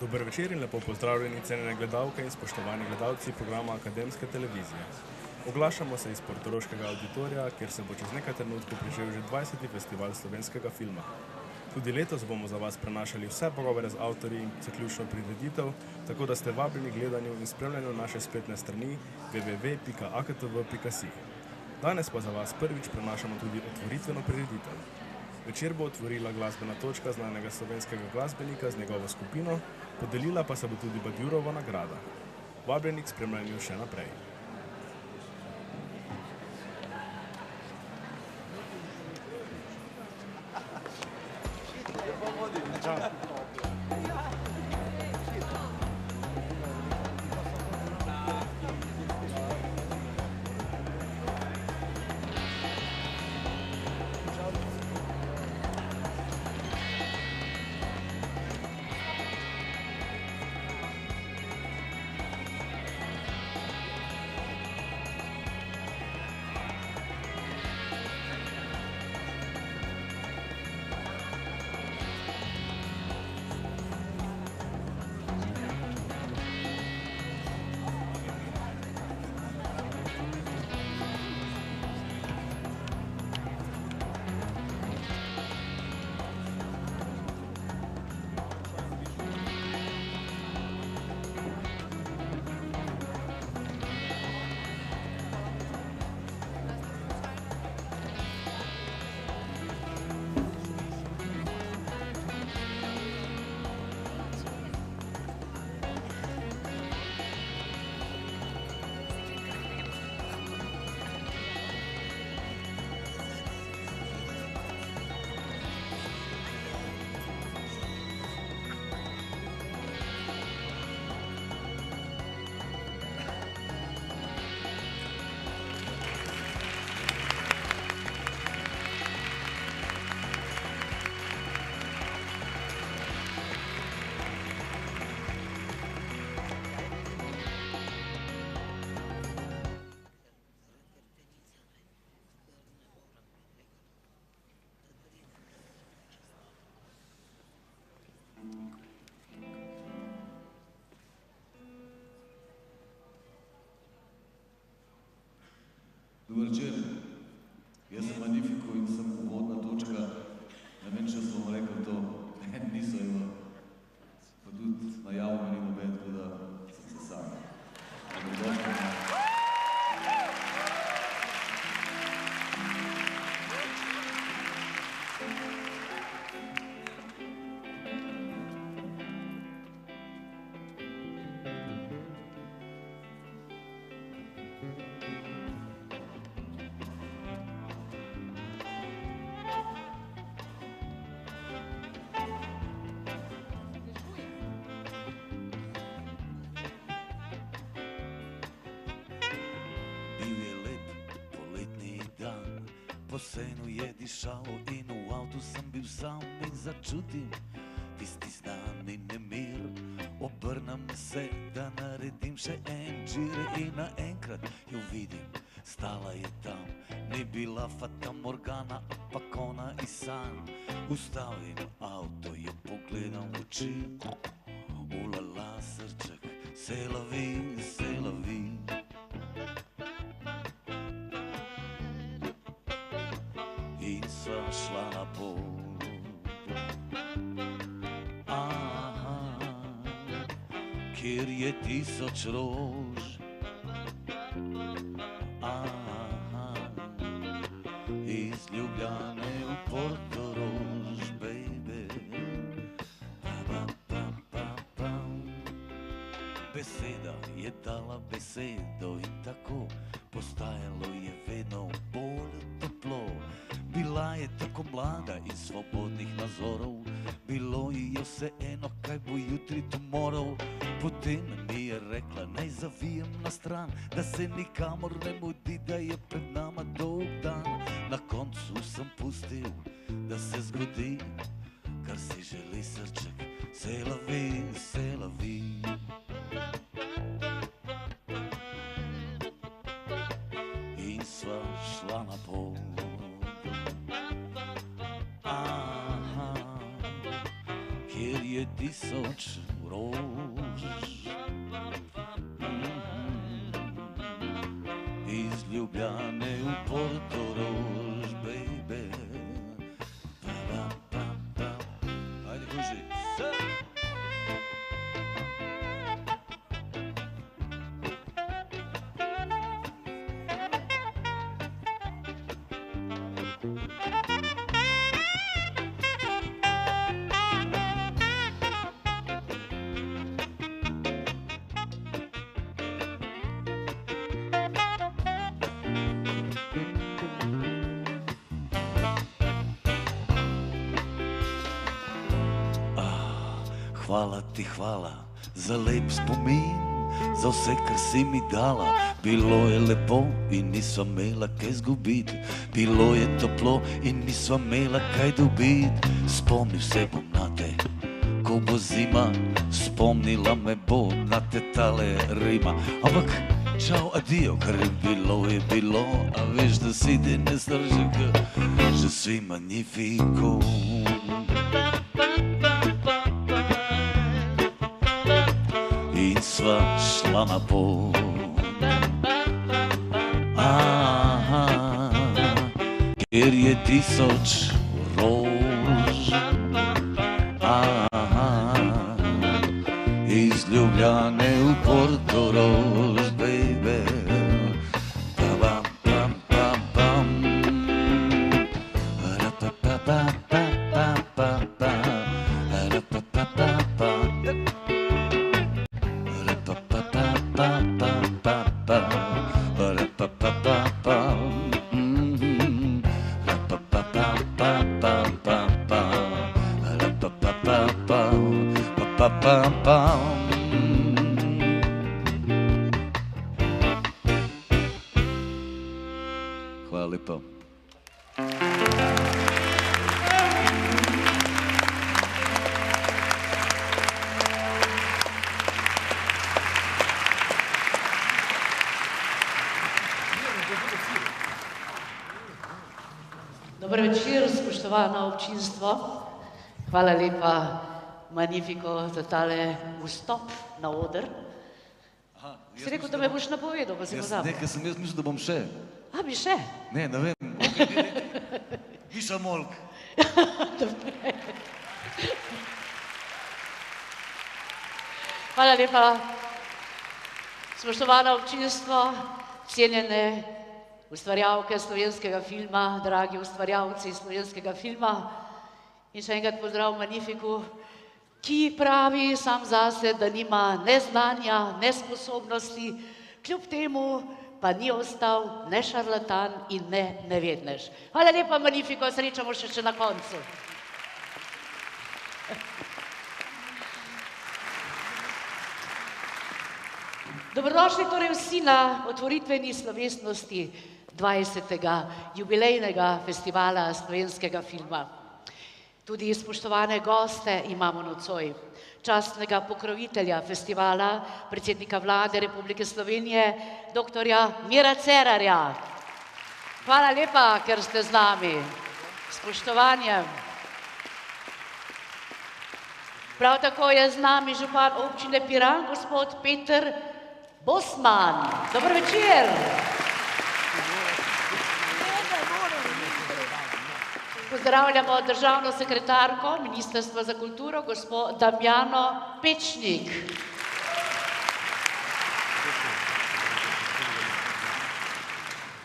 Dober večer in lepo pozdravljeni cenjene gledalke in spoštovani gledalci programa Akademske televizije. Oglašamo se iz portoroškega auditorija, kjer se bo čez nekaj trenutkov pričel že 20. festival slovenskega filma. Tudi letos bomo za vas prenašali vse pogovore z avtorji in zaključno prireditev, tako da ste vabljeni gledanju in spremljanju naše spletne strani www.aktv.si. Danes pa za vas prvič prenašamo tudi otvoritveno prireditev. Večer bo otvorila glasbena točka znanega slovenskega glasbenika z njegovo skupino, podelila pa se bo tudi Badjurova nagrada. Vabljeni k spremljanju še naprej. Dober večer, jaz sem Magnifico in sem uvodna točka, ne vem, če sem vam rekel to, niso ima, pa tudi najavno ni noben, tako da sem se sam. Po senu je dišalo in v avtu sem bil sam in začutim tisti znani nemir. Obrnem se, da naredim še en džir in naenkrat jo vidim, stala je tam. Ni bila Fata Morgana, ampak ona iz sanj. Ustavim avto, jo pogledam v oči. Ulala srček, c'est la vie, c'est la vie. In sva šla na pot. Kjer je tisoč rož. Iz Ljubljane v Portorož, baby. Beseda je dala besedo in tako postajalo je vedno bolj toplo. Bila je tako mlada in svobodnih nazorov, bilo ji je vseeno, kaj bo jutri tomorrow. Potem mi je rekla, naj zavijem na stran, da se nikamor ne mudi, da je pred nama dolg dan. Na koncu sem pustil, da se zgodi, kar si želi srček, c'est la vie, c'est la vie. In sva šla na pot. Kjer je tisoč rož. Iz Ljubljane v Portorož, baby. Ajde, kuži. Hvala ti, hvala za lep spomin, za vse, kar si mi dala. Bilo je lepo in nisva imela kaj zgubiti, bilo je toplo in nisva imela kaj dobiti. Spomnil se bom na te, ko bo zima, spomnila me bo na te tale rima. Ampak čau, adijo, kar je bilo, a veš, da si ne zdrži, že si magnifico. In sva šla na pot, kjer je 1000 rož. Iz Ljubljane v Portorož, baby. Pam, pam, pam, pam. Hvala lepa. Dober večer, spoštovano občinstvo. Hvala lepa Magnifico za tale vstop na oder. Si rekel, da me boš napovedal, pa si pozabil. Nekaj sem jaz mislil, da bom še. A, bi še? Ne vem. Miša Molk. Hvala lepa. Spoštovano občinstvo, cenjene ustvarjalke slovenskega filma, dragi ustvarjalci slovenskega filma in še enkrat pozdrav Magnificu, ki pravi sam zase, da nima ne znanja, ne sposobnosti, kljub temu pa ni ostal ne šarlatan in ne nevednež. Hvala lepa Magnifico, srečamo še na koncu. Dobrodošli torej vsi na otvoritveni slovesnosti 20. jubilejnega festivala slovenskega filma. Tudi spoštovane goste imamo nocoj, častnega pokrovitelja festivala, predsednika vlade Republike Slovenije, doktorja Mira Cerarja. Hvala lepa, ker ste z nami. Spoštovanjem. Prav tako je z nami župan občine Piran, gospod Peter Bosman. Dober večer. Pozdravljamo državno sekretarko Ministrstva za kulturo, gospod Damjano Pečnik.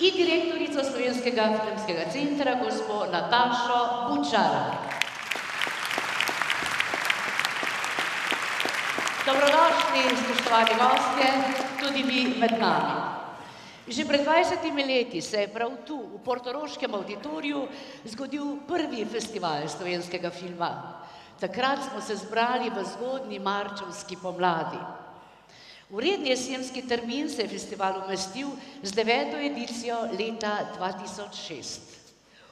In direktorico Slovenskega filmskega centra, gospod Natašo Bučar. Dobrodošli, spoštovani gostje, tudi vi med nami. Že pred 20 leti se je prav tu, v portoroškem auditoriju, zgodil prvi festival slovenskega filma. Takrat smo se zbrali v zgodnji marčevski pomladi. V redni jesenski termin se je festival umestil z 9. edicijo leta 2006.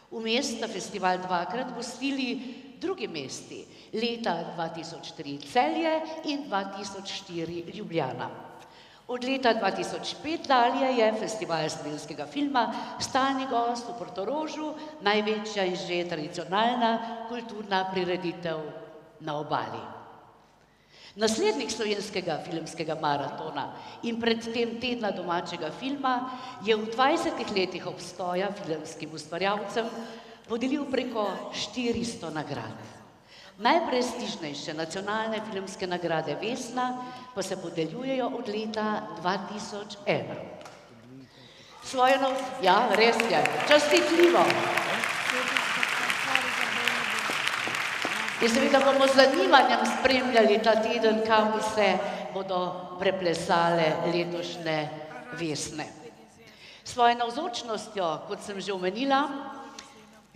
Vmes sta festival dvakrat gostili drugi mesti, leta 2003 Celje in 2004 Ljubljana. Od leta 2005 dalje je festival slovenskega filma stalni gost v Portorožu, največja in že tradicionalna kulturna prireditev na Obali. Naslednik slovenskega filmskega maratona in predtem tedna domačega filma je v 20 letih obstoja filmskim ustvarjalcem podelil preko 400 nagrad. Najprestižnejše nacionalne filmske nagrade Vesna pa se podeljujejo od leta 2001. Ja, res je, častitljivo. In seveda bomo z zanimanjem spremljali ta teden, kam se bodo preplesale letošnje Vesne. Svojo navzočnostjo, kot sem že omenila,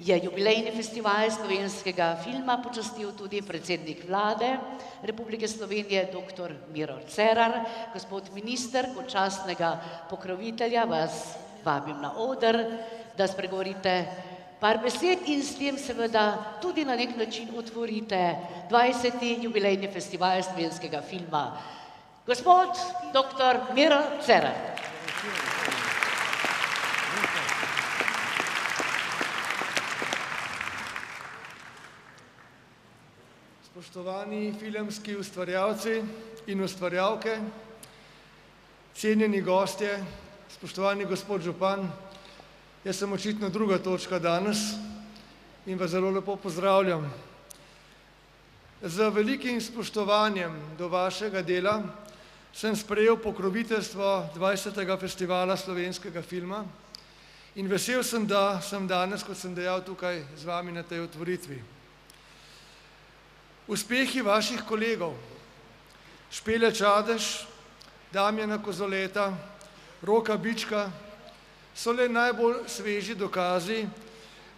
je jubilejni festival slovenskega filma počastil tudi predsednik vlade Republike Slovenije, dr. Miro Cerar. Gospod minister, kot častnega pokrovitelja vas vabim na oder, da spregovorite par besed in s tem seveda tudi na nek način otvorite 20. jubilejni festival slovenskega filma. Gospod dr. Miro Cerar. Spoštovani filmski ustvarjalci in ustvarjalke, cenjeni gostje, spoštovani gospod župan, jaz sem očitno druga točka danes in vas zelo lepo pozdravljam. Z velikim spoštovanjem do vašega dela sem sprejel pokroviteljstvo 20. festivala slovenskega filma in vesel sem, da sem danes, kot sem dejal, tukaj z vami na tej otvoritvi. Uspehi vaših kolegov, Špele Čadež, Damjana Kozoleta, Roka Bička, so le najbolj sveži dokazi,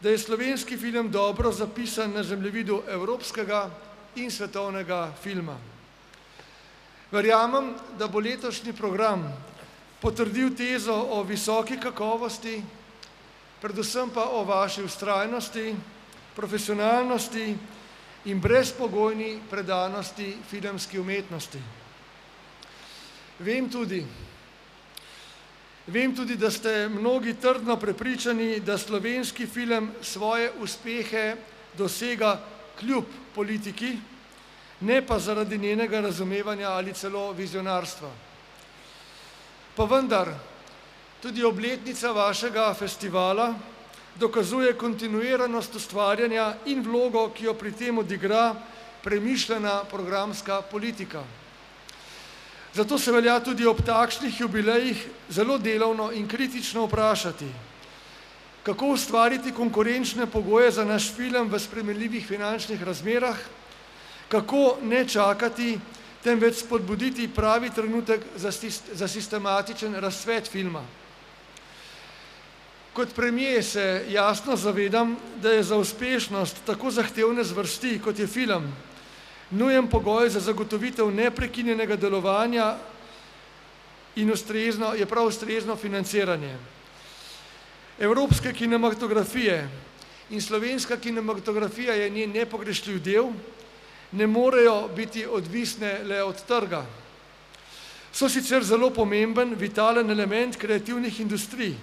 da je slovenski film dobro zapisan na zemljevidu evropskega in svetovnega filma. Verjamem, da bo letošnji program potrdil tezo o visoki kakovosti, predvsem pa o vaši vztrajnosti, profesionalnosti in brezpogojni predanosti filmski umetnosti. Vem tudi, da ste mnogi trdno prepričani, da slovenski film svoje uspehe dosega kljub politiki, ne pa zaradi njenega razumevanja ali celo vizionarstva. Pa vendar, tudi obletnica vašega festivala dokazuje kontinuiranost ustvarjanja in vlogo, ki jo pri tem odigra premišljena programska politika. Zato se velja tudi ob takšnih jubilejih zelo delovno in kritično vprašati, kako ustvariti konkurenčne pogoje za naš film v spremenljivih finančnih razmerah, kako ne čakati, temveč spodbuditi pravi trenutek za sistematičen razcvet filma. Kot premier se jasno zavedam, da je za uspešnost tako zahtevne zvrsti, kot je film, nujen pogoj za zagotovitev neprekinjenega delovanja in je prav ustrezno financiranje. Evropske kinematografije in slovenska kinematografija je njen nepogrešljiv del, ne morejo biti odvisne le od trga. So sicer zelo pomemben, vitalen element kreativnih industrij,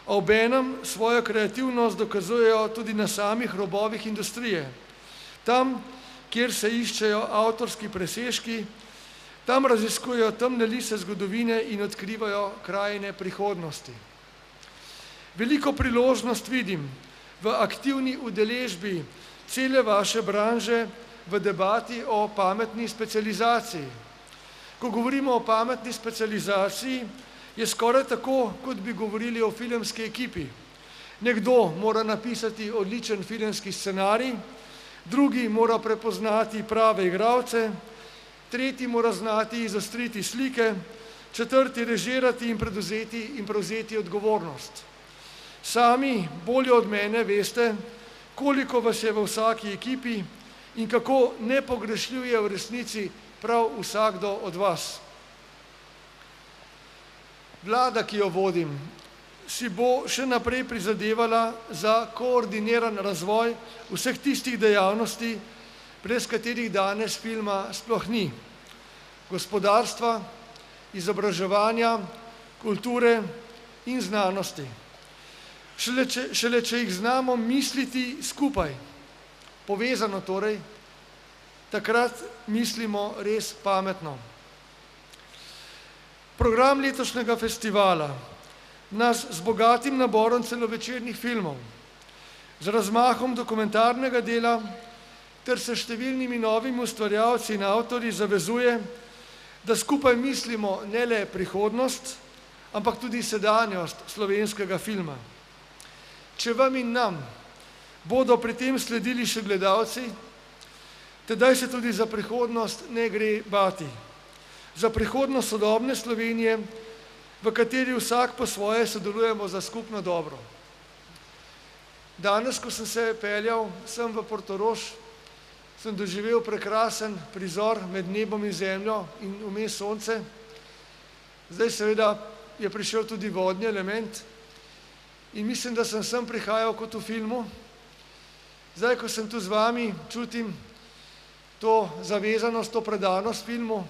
a obenem svojo kreativnost dokazujejo tudi na samih robovih industrije. Tam, kjer se iščejo avtorski presežki, tam raziskujejo temne lise zgodovine in odkrivajo krajine prihodnosti. Veliko priložnost vidim v aktivni udeležbi cele vaše branže v debati o pametni specializaciji. Ko govorimo o pametni specializaciji, je skoraj tako, kot bi govorili o filmski ekipi. Nekdo mora napisati odličen filmski scenarij, drugi mora prepoznati prave igralce, tretji mora znati izostriti slike, četrti režirati in prevzeti odgovornost. Sami bolje od mene veste, koliko vas je v vsaki ekipi in kako nepogrešljiv je v resnici prav vsakdo od vas. Vlada, ki jo vodim, si bo še naprej prizadevala za koordiniran razvoj vseh tistih dejavnosti, brez katerih danes filma sploh ni. Gospodarstva, izobraževanja, kulture in znanosti. Šele če jih znamo misliti skupaj, povezano torej, takrat mislimo res pametno. Program letošnjega festivala nas z bogatim naborom celovečernih filmov, z razmahom dokumentarnega dela ter s številnimi novimi ustvarjalci in avtorji zavezuje, da skupaj mislimo ne le prihodnost, ampak tudi sedanjost slovenskega filma. Če vam in nam bodo pri tem sledili še gledalci, tedaj se tudi za prihodnost ne gre bati. Za prihodnost sodobne Slovenije, v kateri vsak po svoje sodelujemo za skupno dobro. Danes, ko sem se peljal sem v Portorož, sem doživel prekrasen prizor med nebom in zemljo in vmes sonce. Zdaj seveda je prišel tudi vodni element in mislim, da sem sem prihajal kot v filmu. Zdaj, ko sem tu z vami, čutim to zavezanost, to predanost filmu,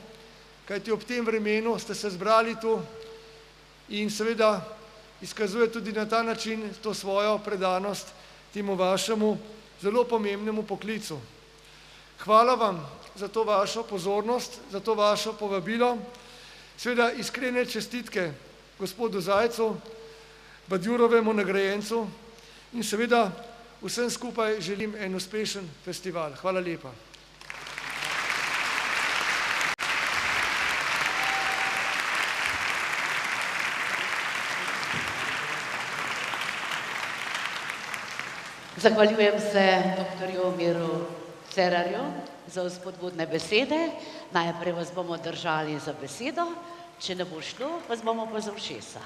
kajti ob tem vremenu ste se zbrali tu in seveda izkazuje tudi na ta način to svojo predanost temu vašemu zelo pomembnemu poklicu. Hvala vam za to vašo pozornost, za to vašo povabilo. Seveda iskrene čestitke gospodu Zajcu, Badjurovemu nagrajencu in seveda vsem skupaj želim en uspešen festival. Hvala lepa. Zahvaljujem se doktorju Miru Cerarju za spodbudne besede. Najprej vas bomo držali za besedo, če ne bo šlo, vas bomo pa za ušesa.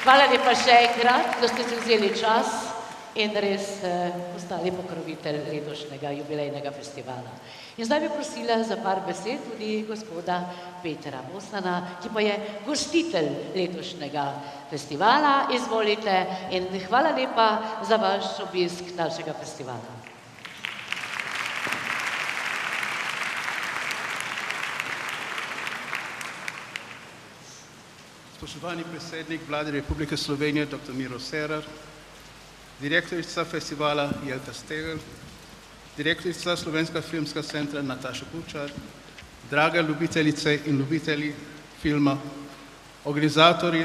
Hvala lepa še enkrat, da ste si vzeli čas in res postali pokrovitelj letošnjega jubilejnega festivala. In zdaj bi prosila za par besed tudi gospoda Petra Bosnana, ki pa je gostitelj letošnjega festivala. Izvolite in hvala lepa za vaš obisk našega festivala. Spoštovani predsednik Vlade Republike Slovenije, dr. Miro Cerar, direktorica festivala Jelka Stegl, direktorica Slovenskega filmskega centra Nataša Kučar, drage ljubiteljice in ljubitelji filma, organizatorji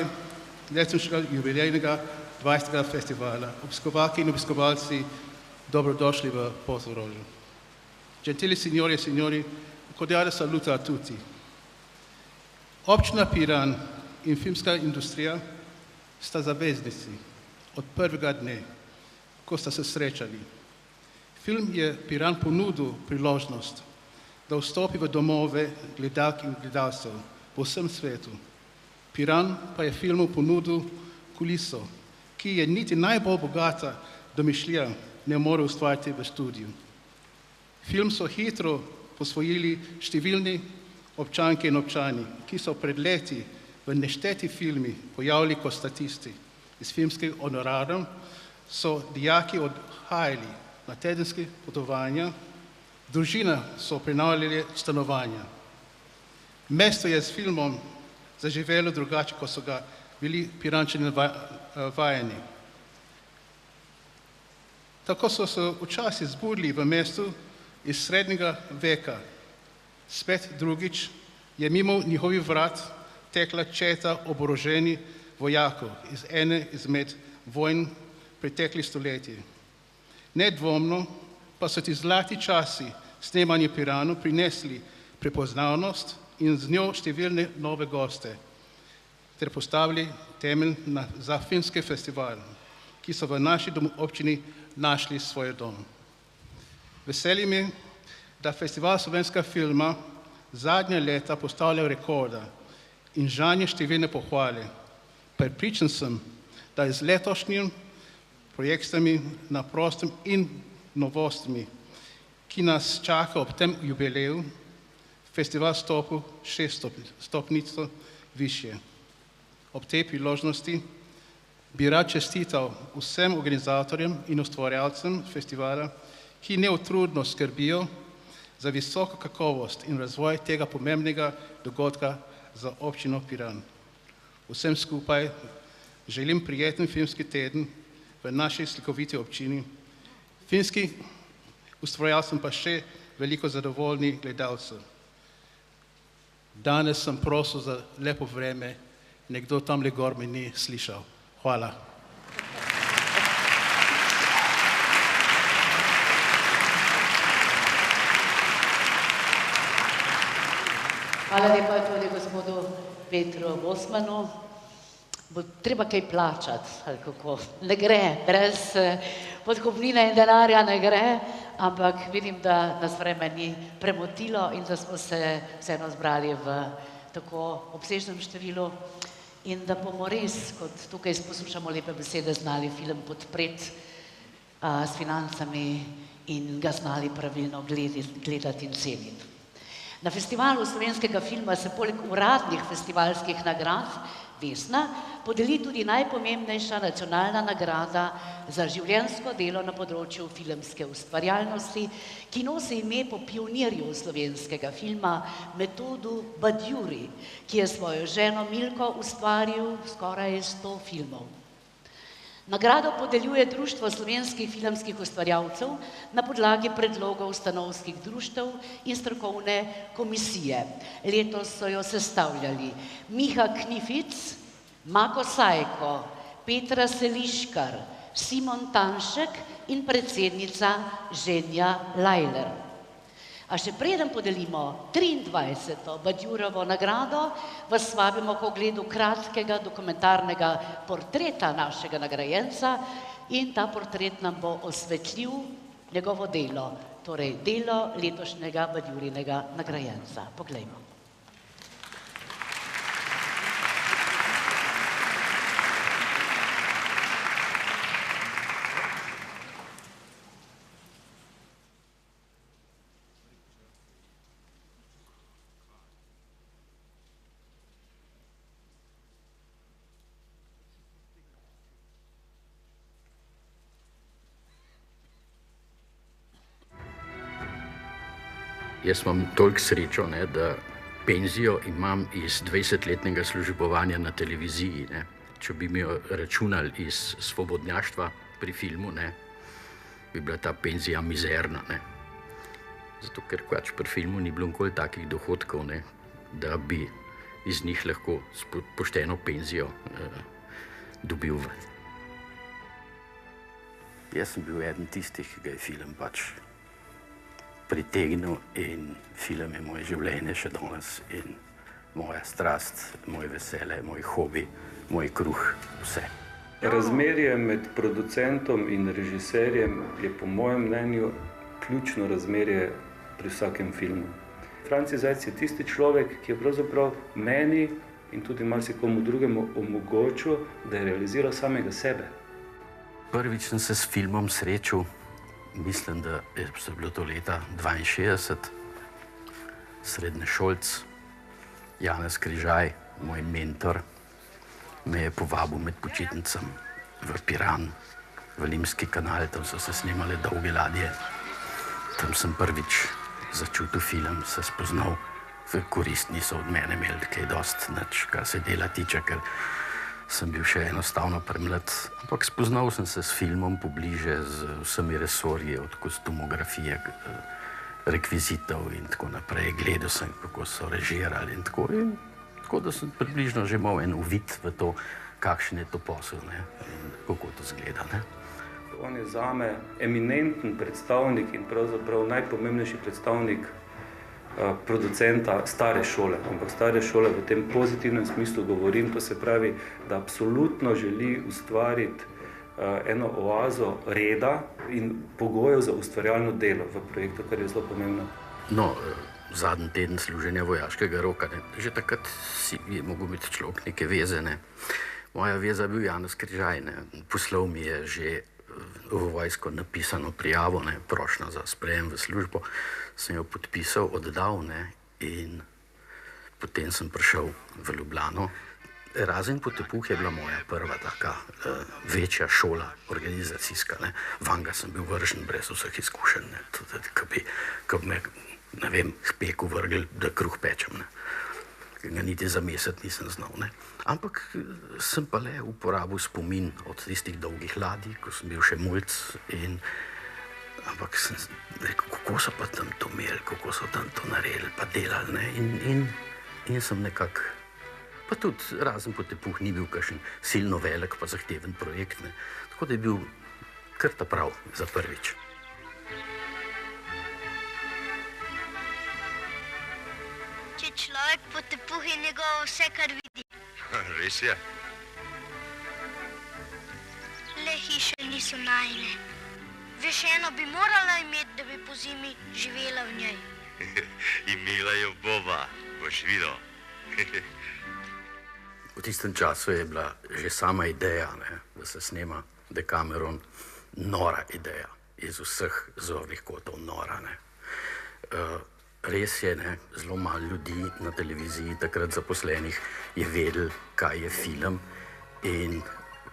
letošnjega jubilejnega 20. festivala, obiskovalke in obiskovalci, dobrodošli v Portorožu. Gentili signori e signori, cordiale saluto a tutti. Občina Piran in filmska industrija sta zaveznici od prvega dne, ko sta se srečali. Film je Piran ponudil priložnost, da vstopi v domove gledalk in gledalcev po vsem svetu. Piran pa je filmu ponudil kuliso, ki je niti najbolj bogata domišljija ne more ustvariti v studiu. Film so hitro posvojili številni občanke in občani, ki so pred leti v nešteti filmi pojavili kot statisti. Iz filmskih honorarjev so dijaki odhajali na tedenske potovanja, družine so prenavljali stanovanja. Mesto je s filmom zaživelo drugače, kot so ga bili Pirančani vajeni. Tako so se včasih zbudili v mestu iz srednjega veka. Spet drugič je mimo njihovih vrat tekla četa oboroženih vojakov iz ene izmed vojn preteklih stoletij. Nedvomno pa so ti zlati časi snemanja Piranu prinesli prepoznavnost in z njo številne nove goste, ter postavili temelj za filmski festival, ki so v naši občini našli svoj dom. Veseli me, da Festival slovenskega filma zadnja leta postavlja rekorda in žanje številne pohvale. Prepričan sem, da je z letošnjim projektami na prostem in novostmi, ki nas čaka ob tem jubileju, festival stopil 6 stopnico više. Ob tej priložnosti bi rad čestital vsem organizatorjem in ustvarjalcem festivala, ki neutrudno skrbijo za visoko kakovost in razvoj tega pomembnega dogodka za občino Piran. Vsem skupaj želim prijeten filmski teden v naši slikoviti občini. Filmski ustvarjalcem pa še veliko zadovoljnih gledalcev. Danes sem prosil za lepo vreme, nekdo tamle gor me ni slišal. Hvala. Hvala lepa tudi gospodu Petru Bosmanu. Bo treba kaj plačati, ali kako? Ne gre, brez podkupnine in denarja ne gre, ampak vidim, da nas vreme ni premotilo in da smo se vseeno zbrali v tako obsežnem številu in da bomo res, kot tukaj poslušamo lepe besede, znali film podpreti s financami in ga znali pravilno gledati in ceniti. Na festivalu slovenskega filma se poleg uradnih festivalskih nagrad Vesna podeli tudi najpomembnejša nacionalna nagrada za življenjsko delo na področju filmske ustvarjalnosti, ki nosi ime po pionirju slovenskega filma Metodu Badjuri, ki je svojo ženo Milko ustvaril skoraj 100 filmov. Nagrado podeljuje Društvo slovenskih filmskih ustvarjalcev na podlagi predlogov stanovskih društev in strokovne komisije. Letos so jo sestavljali Miha Knific, Mako Sajko, Petra Seliškar, Simon Tanšek in predsednica Ženja Lajler. A še preden podelimo 23. Badjurovo nagrado, vas vabimo k ogledu kratkega dokumentarnega portreta našega nagrajenca in ta portret nam bo osvetlil njegovo delo, torej delo letošnjega Badjurinega nagrajenca. Poglejmo. Jaz imam toliko srečo, da penzijo imam iz 20-letnega službovanja na televiziji. Če bi mi jo računali iz svobodnjaštva pri filmu, bi bila ta penzija mizerna. Zato, ker pač pri filmu ni bilo nikoli takih dohodkov, da bi iz njih lahko pošteno penzijo dobil. Jaz sem bil eden tistih, ki ga je film pač pritegnil in film je moje življenje še danes in moja strast, moj vesele, moj hobi, moj kruh, vse. Razmerje med producentom in režiserjem je po mojem mnenju ključno razmerje pri vsakem filmu. Franci Zajc je tisti človek, ki je pravzaprav meni in tudi marsikomu drugemu omogočil, da je realiziral samega sebe. Prvič sem se s filmom srečal, mislim, da je bilo to leta 62, srednješolc, Janez Križaj, moj mentor, me je povabil med počitnicami v Piran, v Limski kanal, tam so se snemale Dolge ladje. Tam sem prvič začutil film, se spoznal, korist niso od mene imeli kaj dosti, nič, kar se dela tiče, ker sem bil še enostavno premlad, ampak spoznal sem se s filmom pobliže, z vsemi resorji, od kostumografije, rekvizitov in tako naprej. Gledal sem, kako so režirali in tako da sem približno že imel en uvid v to, kakšen je to posel in kako to zgleda. On je zame eminenten predstavnik in pravzaprav najpomembnejši predstavnik producenta stare šole, ampak stare šole v tem pozitivnem smislu govorim, to se pravi, da absolutno želi ustvariti eno oazo reda in pogojev za ustvarjalno delo v projektu, kar je zelo pomembno. No, zadnji teden služenja vojaškega roka, že takrat je mogel biti človek neke veze. Moja veza je bil Janez Križaj, poslal mi je že v vojsko napisano prijavo, prošnjo za sprejem v službo, sem jo podpisal, oddal in potem sem prišel v Ljubljano. Razen Potepuh je bila moja prva taka večja šola, organizacijska. Vanga sem bil vržen brez vseh izkušenj, ko bi me, ne vem, k peku vrgli, da kruh pečem. ki ga niti zamesiti nisem znal. Ne. Ampak sem pa le uporabil spomin od tistih dolgih ladij, ko sem bil še mulc. Ampak sem rekel, kako so pa tam to imeli, kako so tam to naredili, pa delali. Ne. In sem nekako, pa tudi razen Potepuh ni bil kakšen silno velik pa zahteven projekt. Ne. Tako da je bil kar ta prav za prvič. Če človek potepuhi njegovo vse, kar vidi. Res je. Le hiše niso najne. Veš, eno bi morala imeti, da bi po zimi živela v njej. Imela jo bova, boš videl. V tistem času je bila že sama ideja, ne, da se snema Decameron, nora ideja, iz vseh zornih kotov nora. Ne. Res je, ne, zelo malo ljudi na televiziji, takrat zaposlenih, je vedel, kaj je film in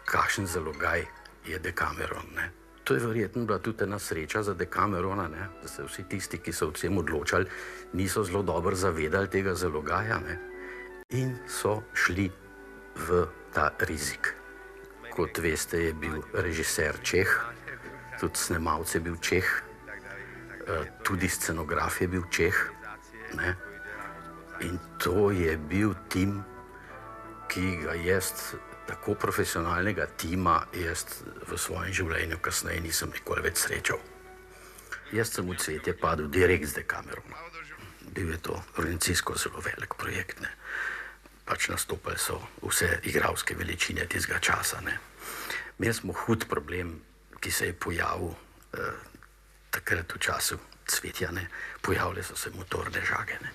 kakšen zalogaj je Decameron. Ne. To je verjetno bila tudi ena sreča za Decamerona, ne, da se vsi tisti, ki so o tem odločali, niso zelo dobro zavedali tega zalogaja, ne, in so šli v ta rizik. Kot veste, je bil režiser Čeh, tudi snemalec je bil Čeh, tudi scenograf je bil Čeh, ne? In to je bil tim, ki ga jaz, tako profesionalnega tima, jaz v svojem življenju kasneje nisem nikoli več srečal. Jaz sem v Cvetje padel direkt z Decameronom. Bil je to organizacijsko zelo velik projekt, ne? Pač nastopali so vse igralske veličine tistega časa, ne? Imeli smo hud problem, ki se je pojavil takrat v času Cvetja, ne? Pojavile so se motorne žage, ne?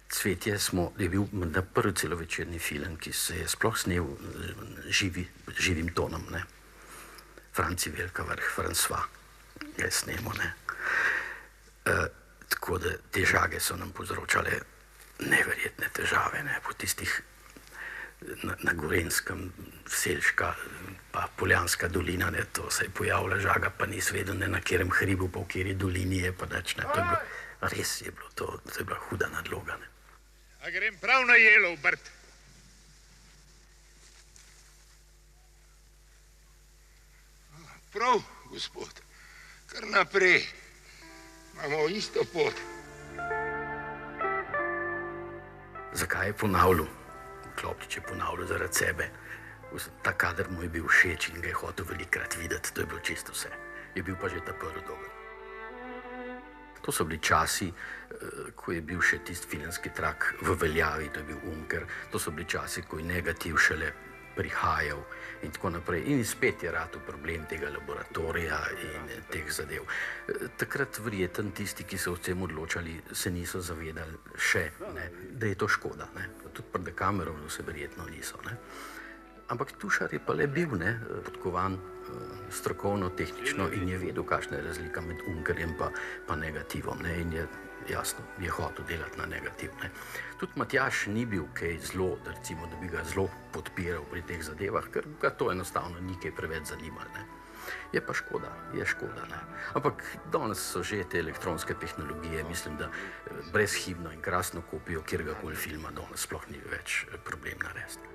Cvetje je bil na prvi celovečerni film, ki se je sploh snel živim tonom, ne? Franci Velkavrh, François ga je snemo, ne? Tako da te žage so nam povzročale neverjetne težave, ne? Po tistih na Gorenjskem, Selška, pa Poljanska dolina, ne? To se je pojavila žaga, pa nisi vedel, ne, na katerem hribu, pa v kateri dolini je, pa dač, ne? To je bilo, res je bilo to je bila huda nadloga, ne? A grem prav na Jelov brt. Prav, gospod, kar naprej. Imamo isto pot. Zakaj je ponavljal? Klopčič je ponavljal zaradi sebe. Ta kader mu je bil všeč in ga je hotel velikrat videti, to je bilo čisto vse. Je bil pa že ta prvi dober. To so bili časi, ko je bil še tisti filmski trak v veljavi, to je bil Unker. To so bili časi, ko je negativ šele prihajal in tako naprej. In spet je ratal problem tega laboratorija in teh zadev. Takrat verjetno tisti, ki so o tem odločali, se niso zavedali še, ne, da je to škoda. Ne. Tudi pri Decameronu se verjetno niso. Ne. Ampak Tušar je pa le bil, ne, podkovan strokovno, tehnično in je vedel, kakšna je razlika med Unkerjem pa negativom. Ne, in je jasno, je hotel delati na negativ. Ne. Tudi Matjaž ni bil kaj zelo, da recimo, da bi ga zelo podpiral pri teh zadevah, ker ga to enostavno ni kaj preveč zanimalo. Ne. Je pa škoda, je škoda. Ne. Ampak danes so že te elektronske tehnologije, mislim, da brezhibno in krasno kopijo kjergakoli filma danes sploh ni več problem narediti.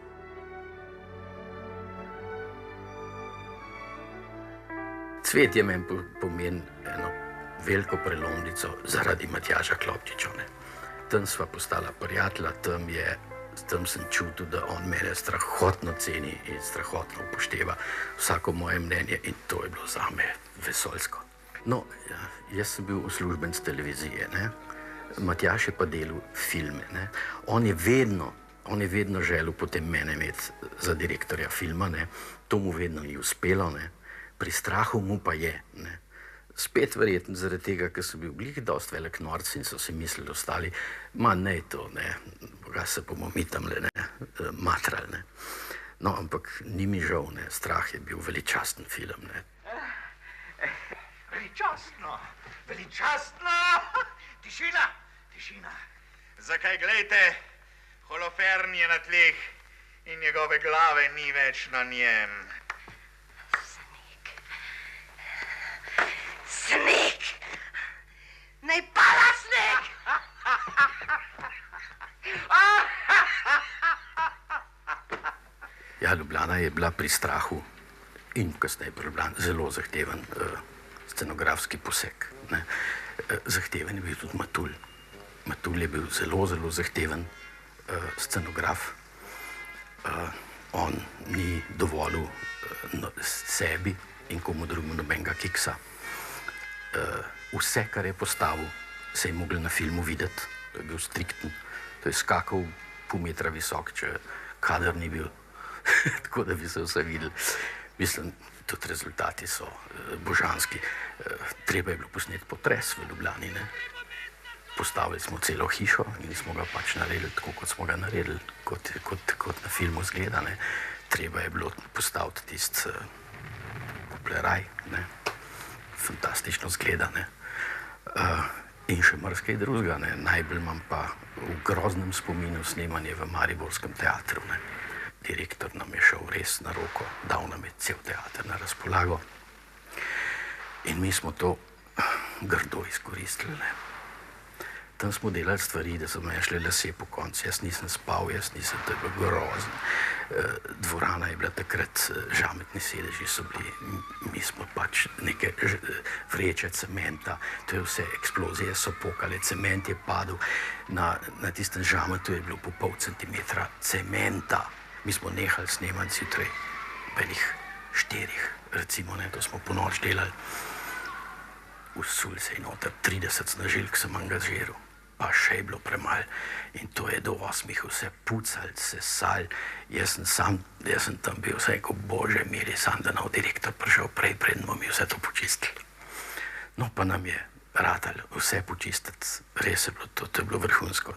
Cvetje meni pomeni eno veliko prelomnico zaradi Matjaža Klopčiča. Tam sva postala prijatelja, tam sem čutil, da on mene strahotno ceni in strahotno upošteva vsako moje mnenje in to je bilo zame vesoljsko. No, jaz sem bil uslužbenec televizije, ne? Matjaž je pa delal filme. Ne? On je vedno želel potem mene imeti za direktorja filma, ne? To mu vedno ni uspelo, ne? Pri strahu mu pa je, ne. Spet verjetno zaradi tega, ker so bil glih dost velik norc in so si mislili ostali, ma ne to, ne, boga se bomo mi tamle, ne, matrali, ne. No, ampak ni mi žal, ne, Strah je bil veličasten film, ne. Veličastno! Tišina! Zakaj, glejte, Holofern je na tleh in njegove glave ni več na njem. Sneg! Naj pada sneg! Ja, Ljubljana je bila pri strahu in kasneje pri Ljubljani zelo zahteven scenografski poseg. Zahteven je bil tudi Matulj. Matulj je bil zelo, zelo zahteven scenograf. On ni dovolil sebi in komu drugemu nobenega kiksa. Vse, kar je postavil, se je mogel na filmu videti. To je bil strikten. To je skakal pol metra visok, če kader ni bil. Tako da bi se vse videli. Mislim, tudi rezultati so božanski. Treba je bilo posneti potres v Ljubljani. Postavili smo celo hišo in smo ga pač naredili tako, kot smo ga naredili, kot na filmu zgleda. Treba je bilo postaviti tisti popleraj. Fantastično zgleda. In še marsikaj drugega. Najbolj imam pa v groznem spominu snemanje v Mariborskem teatru. Direktor nam je šel res na roko, dal nam je cel teater na razpolago. In mi smo to grdo izkoristili. Tam smo delali stvari, da so me šli lase po konci. Jaz nisem spal, to je bilo grozno. Dvorana je bila takrat, žametni sedeži so bili, mi smo pač neke vreče cementa, to je vse, eksplozije so pokale, cement je padel, na tistem žametu je bilo po pol centimetra cementa. Mi smo nehali snemati zjutraj, enih 4, recimo, to smo po noč delali. Usul se je noter, 30 snažilk sem angažiral, pa še je bilo premalo. In to je do 8 vse pucali, sesali. Jaz sem tam bil, vse rekel, bože, mili sam, da nov direktor prišel prej, preden bomo mi vse to počistili. No, pa nam je ratalo vse počistiti. Res je bilo to je bilo vrhunsko.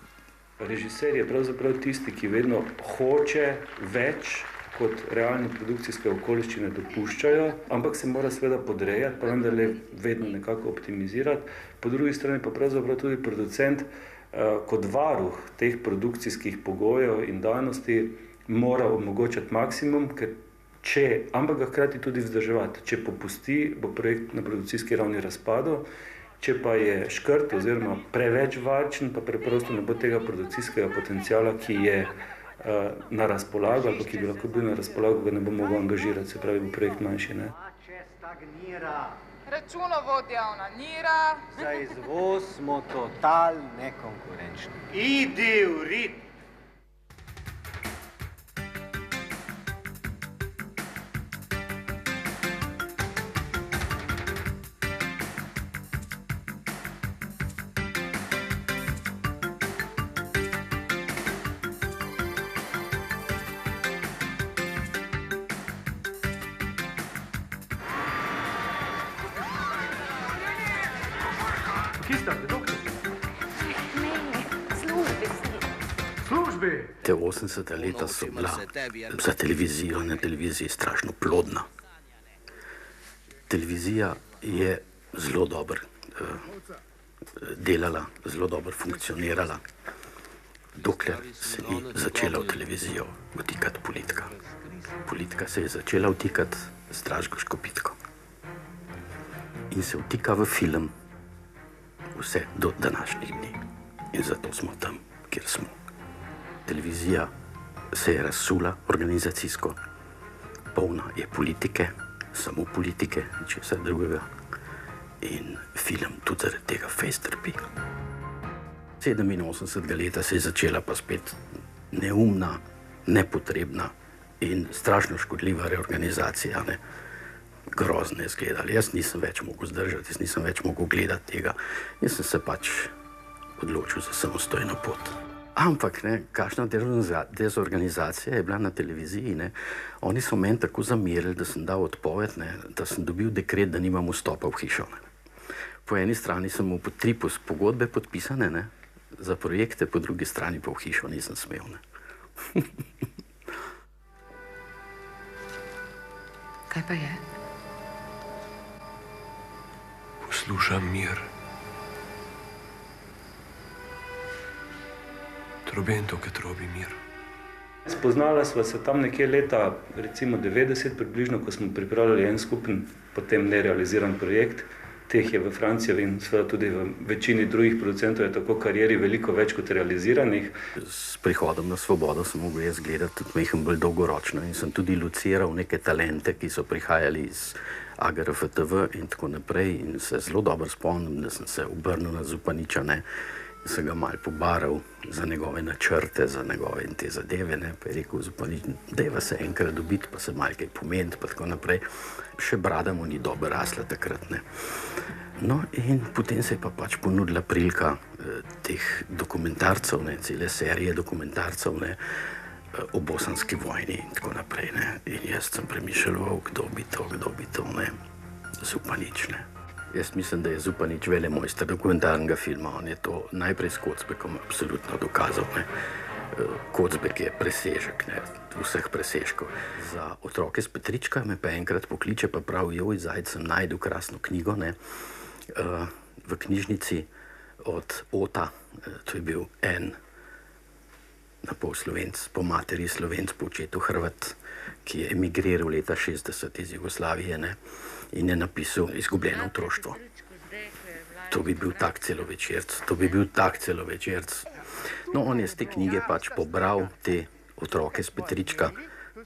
Režiser je pravzaprav tisti, ki vedno hoče več, kot realne produkcijske okoliščine dopuščajo, ampak se mora seveda podrejati, pa vendarle vedno nekako optimizirati. Po drugi strani pa pravzaprav tudi producent kot varuh teh produkcijskih pogojev in danosti mora omogočati maksimum, ampak ga hkrati tudi vzdrževati. Če popusti, bo projekt na produkcijski ravni razpadel, če pa je škrt oziroma preveč varčen, pa preprosto ne bo tega produkcijskega potenciala, ki je na razpolago, ali pa ki bi lahko bil na razpolago, ga ne bo mogel angažirati, se pravi, bo projekt manjši. Računovodja onanira. Za izvoz smo totalno nekonkurenčni. Idi v rit. Te 80. leta so bila za televizijo na televiziji strašno plodna. Televizija je zelo dobro delala, zelo dobro funkcionirala, dokler se ni začela v televizijo vtikati politika. Politika se je začela vtikati s Dražgo Škopitko in se vtika v film vse do današnjih dni. In zato smo tam, kjer smo. Televizija se je razsula organizacijsko, polna je politike, samo politike, ničesar drugega. In film tudi zaradi tega fejst trpi. 87. leta se je začela pa spet neumna, nepotrebna in strašno škodljiva reorganizacija. Grozno je izgledalo. Jaz nisem več mogel zdržati, jaz nisem več mogel gledati tega. Jaz sem se pač odločil za samostojno pot. Ampak, kakšna dezorganizacija je bila na televiziji. Oni so meni tako zamerili, da sem dal odpoved, da sem dobil dekret, da nimam vstopa v hišo. Po eni strani sem mu 3 pogodbe podpisane za projekte, po drugi strani pa v hišo nisem smel. Kaj pa je? Poslušam mir. Trobento, ki trobi mir. Spoznala sva se tam nekje leta, recimo 90 približno, ko smo pripravljali en skupen, potem nerealiziran projekt Teh je v Franciji in seveda tudi v večini drugih producentov je tako karieri veliko več kot realiziranih. S prihodom na svobodo sem mogel jaz gledati tudi malo bolj dolgoročno in sem tudi lociral neke talente, ki so prihajali iz AGRFTV in tako naprej in se zelo dobro spomnim, da sem se obrnil na Zupaniča, ne, in sem ga malo pobaral za njegove načrte, za njegove in te zadeve, ne, pa je rekel Zupanič, dajva se enkrat dobiti, pa se malo kaj pomeniti, pa tako naprej. Še brada mu ni dobro rasla takrat, ne. No, in potem se je pa pač ponudila prilika teh dokumentarcev, ne, cele serije dokumentarcev, ne, o bosanski vojni in tako naprej, ne. In jaz sem premišljal, kdo bi to, ne, Zupanič, ne. Jaz mislim, da je Zupanič velemojster dokumentarnega filma, on je to najprej s Kocbekom absolutno dokazal, ne. Kocbek je presežek, ne, vseh presežkov. Za otroke s Petrička me pa enkrat pokliče, pa pravi, joj, Zajc, sem najdel krasno knjigo, ne, v knjižnici od Ota, to je bil en napol Slovenc, po materi Slovenc, po očetu Hrvat, ki je emigriral leta 60 iz Jugoslavije, ne, in je napisal Izgubljeno otroštvo. To bi bil tak celovečerc, No, on je z te knjige pač pobral te otroke s Petrička.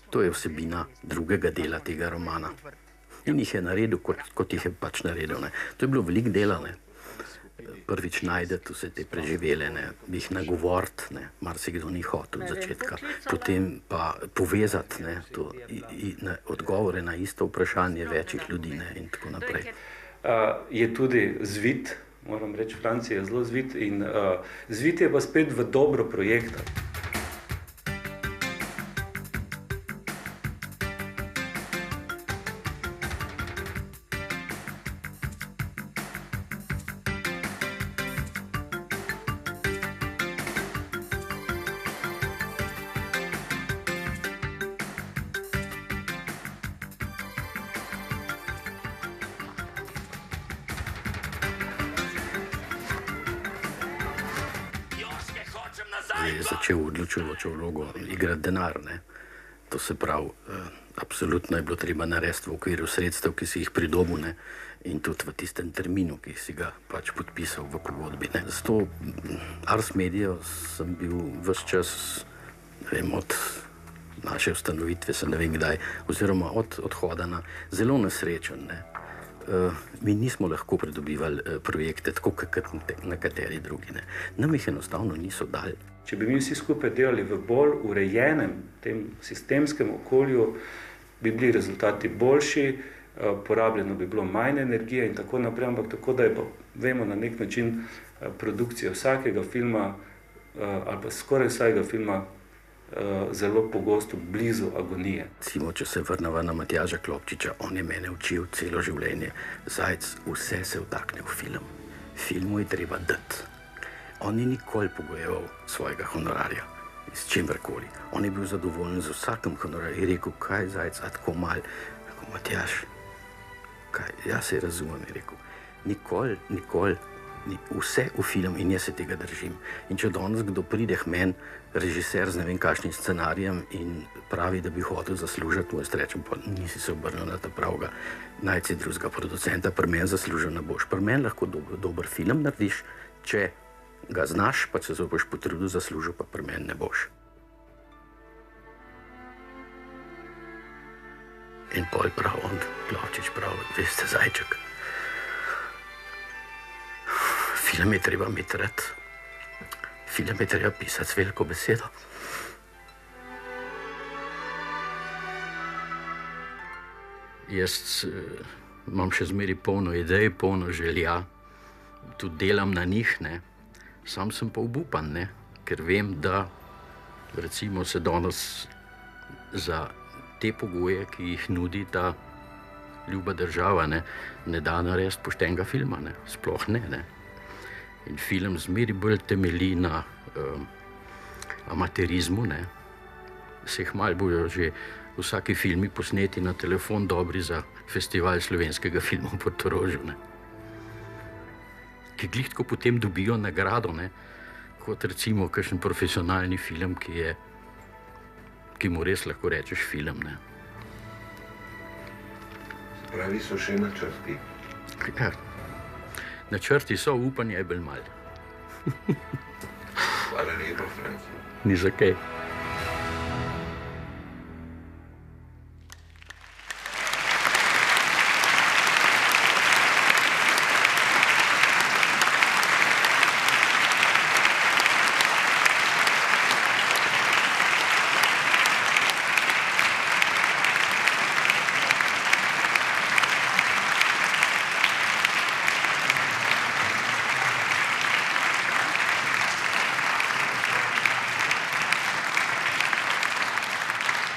To je vsebina drugega dela tega romana. In jih je naredil, kot jih je pač naredil, ne. To je bilo veliko dela, ne. Prvič najdeti vse te preživele, ne, jih nagovoriti, ne, marsikdo ni hotel od začetka. Potem pa povezati, ne, to, odgovore na isto vprašanje večjih ljudi, ne, in tako naprej. Je tudi zvit, moram reči, Francija je zelo zvit in zvit je pa spet v dobro projekta. Je začel odločujočo vlogo igrati denar, ne. To se pravi, absolutno je bilo treba narediti v okviru sredstev, ki si jih pridobil, ne, in tudi v tistem terminu, ki si ga pač podpisal v pogodbi, ne. Zato Ars Media sem bil ves čas, ne vem, od naše ustanovitve, se ne vem kdaj, oziroma od odhoda zelo nesrečen, ne. Mi nismo lahko pridobivali projekte, tako kot nekateri drugi, ne. Nam jih enostavno niso dali. Če bi mi vsi skupaj delali v bolj urejenem, tem sistemskem okolju, bi bili rezultati boljši, porabljeno bi bilo manj energije in tako naprej, ampak tako, da je pa, vemo, na nek način produkcija vsakega filma ali pa skoraj vsakega filma zelo pogosto blizu agonije. Recimo, če se vrneva na Matjaža Klopčiča, on je mene učil celo življenje. Zajc, vse se vtakne v film. Filmu je treba dati. On ni nikoli pogojeval svojega honorarja s čimberkoli. On je bil zadovoljen z vsakim honorarjem. Je rekel, kaj Zajc, a tako mal? Rekel, Matjaž, kaj, jaz se razumem, je rekel. Nikoli, vse v film in jaz se tega držim. In če danes kdo pride k meni, režiser z ne vem kakšnim scenarijem in pravi, da bi hotel zaslužiti, mu jaz rečem, pa nisi se obrnil na ta pravga, najci drugega producenta, pri meni zaslužil ne boš. Pri meni lahko dober film narediš, če ga znaš, pa če se boš potrudil, zaslužil, pa pri meni ne boš. In pol prav, on Klopčič prav, veste, Zajček, film je treba imeti rad. Film je treba pisati z veliko besedo. Jaz imam še zmeraj polno idej, polno želja, tudi delam na njih, ne. Sam sem pa obupan, ne, ker vem, da recimo se danes za te pogoje, ki jih nudi ta ljuba država, ne da narediti poštenega filma, ne, sploh ne, ne. In film zmeraj bolj temelji na amaterizmu, ne. Se jih malo bojo že vsaki filmi posneti na telefon dobri za festival slovenskega filma v Portorožu, ne. Ki glih tako potem dobijo nagrado, ne, kot recimo kakšen profesionalni film, ki mu res lahko rečeš film, ne. Pravi so še načrti. Ja, Načrti so, upanje je bolj mal. Hvala lepa, Franci. Ni za kaj.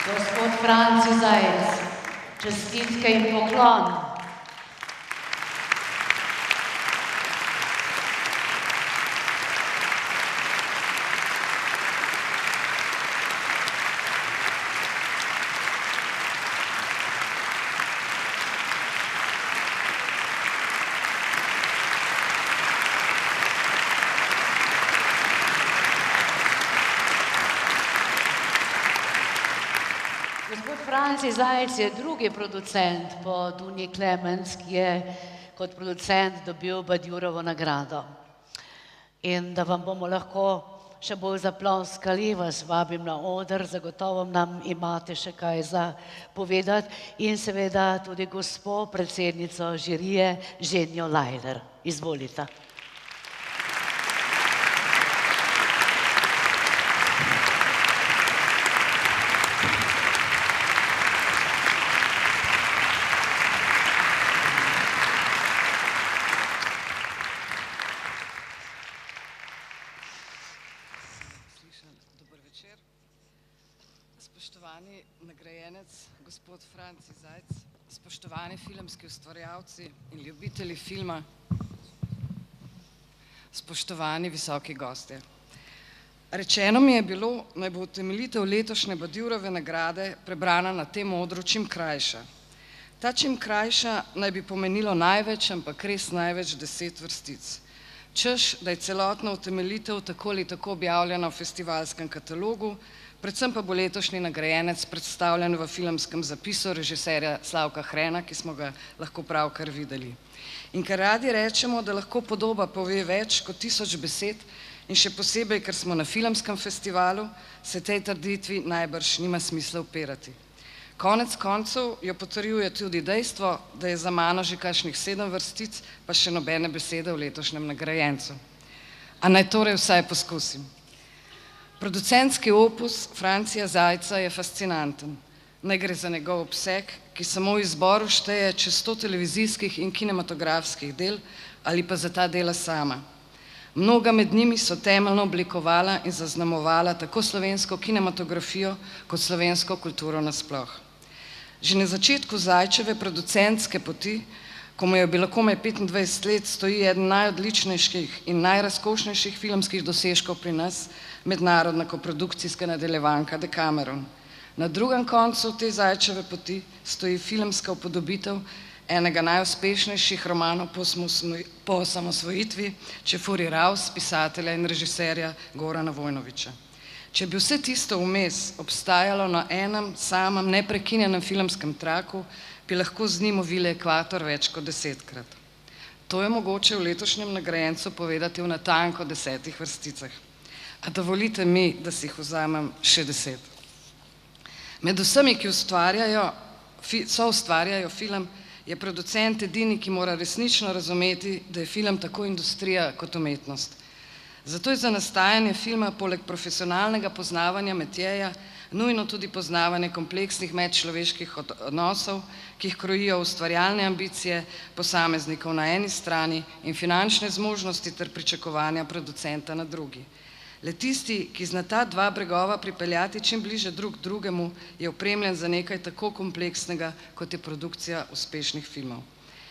Gospod Franci Zajec, čestitke in poklon. Gospod Franci Zajec je drugi producent po Dunji Klemens, ki je kot producent dobil Badjurovo nagrado. In da vam bomo lahko še bolj zaploskali, vas vabim na oder, zagotovo nam imate še kaj za povedati in seveda tudi gospo predsednico žirije Ženjo Lajler. Izvolite. Spoštovani nagrajenec, gospod Franci Zajc, spoštovani filmski ustvarjalci in ljubitelji filma, spoštovani visoki gostje. Rečeno mi je bilo, naj bo utemeljitev letošnje Badjurove nagrade prebrana na tem odru čim krajša. Ta čim krajša naj bi pomenilo največ, ampak res največ 10 vrstic. Češ, da je celotna utemeljitev tako ali tako objavljena v festivalskem katalogu, predvsem pa bo letošnji nagrajenec predstavljen v filmskem zapisu režiserja Slavka Hrena, ki smo ga lahko pravkar videli. In ker radi rečemo, da lahko podoba pove več kot 1000 besed, in še posebej, ker smo na filmskem festivalu, se tej trditvi najbrž nima smisla upirati. Konec koncev jo potrjuje tudi dejstvo, da je za mano že kakšnih 7 vrstic, pa še nobene besede v letošnjem nagrajencu. A naj torej vsaj poskusim. Producentski opus Francija Zajca je fascinanten. Ne gre za njegov obseg, ki samo v izboru šteje čez 100 televizijskih in kinematografskih del ali pa za ta dela sama. Mnoga med njimi so temeljno oblikovala in zaznamovala tako slovensko kinematografijo kot slovensko kulturo nasploh. Že na začetku Zajčeve producentske poti, ko mu je bilo komaj 25 let, stoji eden najodličnejših in najrazkošnejših filmskih dosežkov pri nas, mednarodna koprodukcijska nadaljevanka Decameron. Na drugem koncu te Zajčeve poti stoji filmska upodobitev enega najuspešnejših romanov po osamosvojitvi, Čefurji Raus, pisatelja in režiserja Gorana Vojnovića. Če bi vse tisto vmes obstajalo na enem samem neprekinjenem filmskem traku, bi lahko z njim ovili ekvator več kot 10-krat. To je mogoče v letošnjem nagrajencu povedati v natanko 10 vrsticah. A dovolite mi, da si jih vzamem še 10. Med vsemi, ki soustvarjajo film, je producent edini, ki mora resnično razumeti, da je film tako industrija kot umetnost. Zato je za nastajanje filma poleg profesionalnega poznavanja metjeja nujno tudi poznavanje kompleksnih medčloveških odnosov, ki jih krojijo ustvarjalne ambicije posameznikov na eni strani in finančne zmožnosti ter pričakovanja producenta na drugi. Le tisti, ki zna ta dva bregova pripeljati čim bliže drug drugemu, je opremljen za nekaj tako kompleksnega, kot je produkcija uspešnih filmov.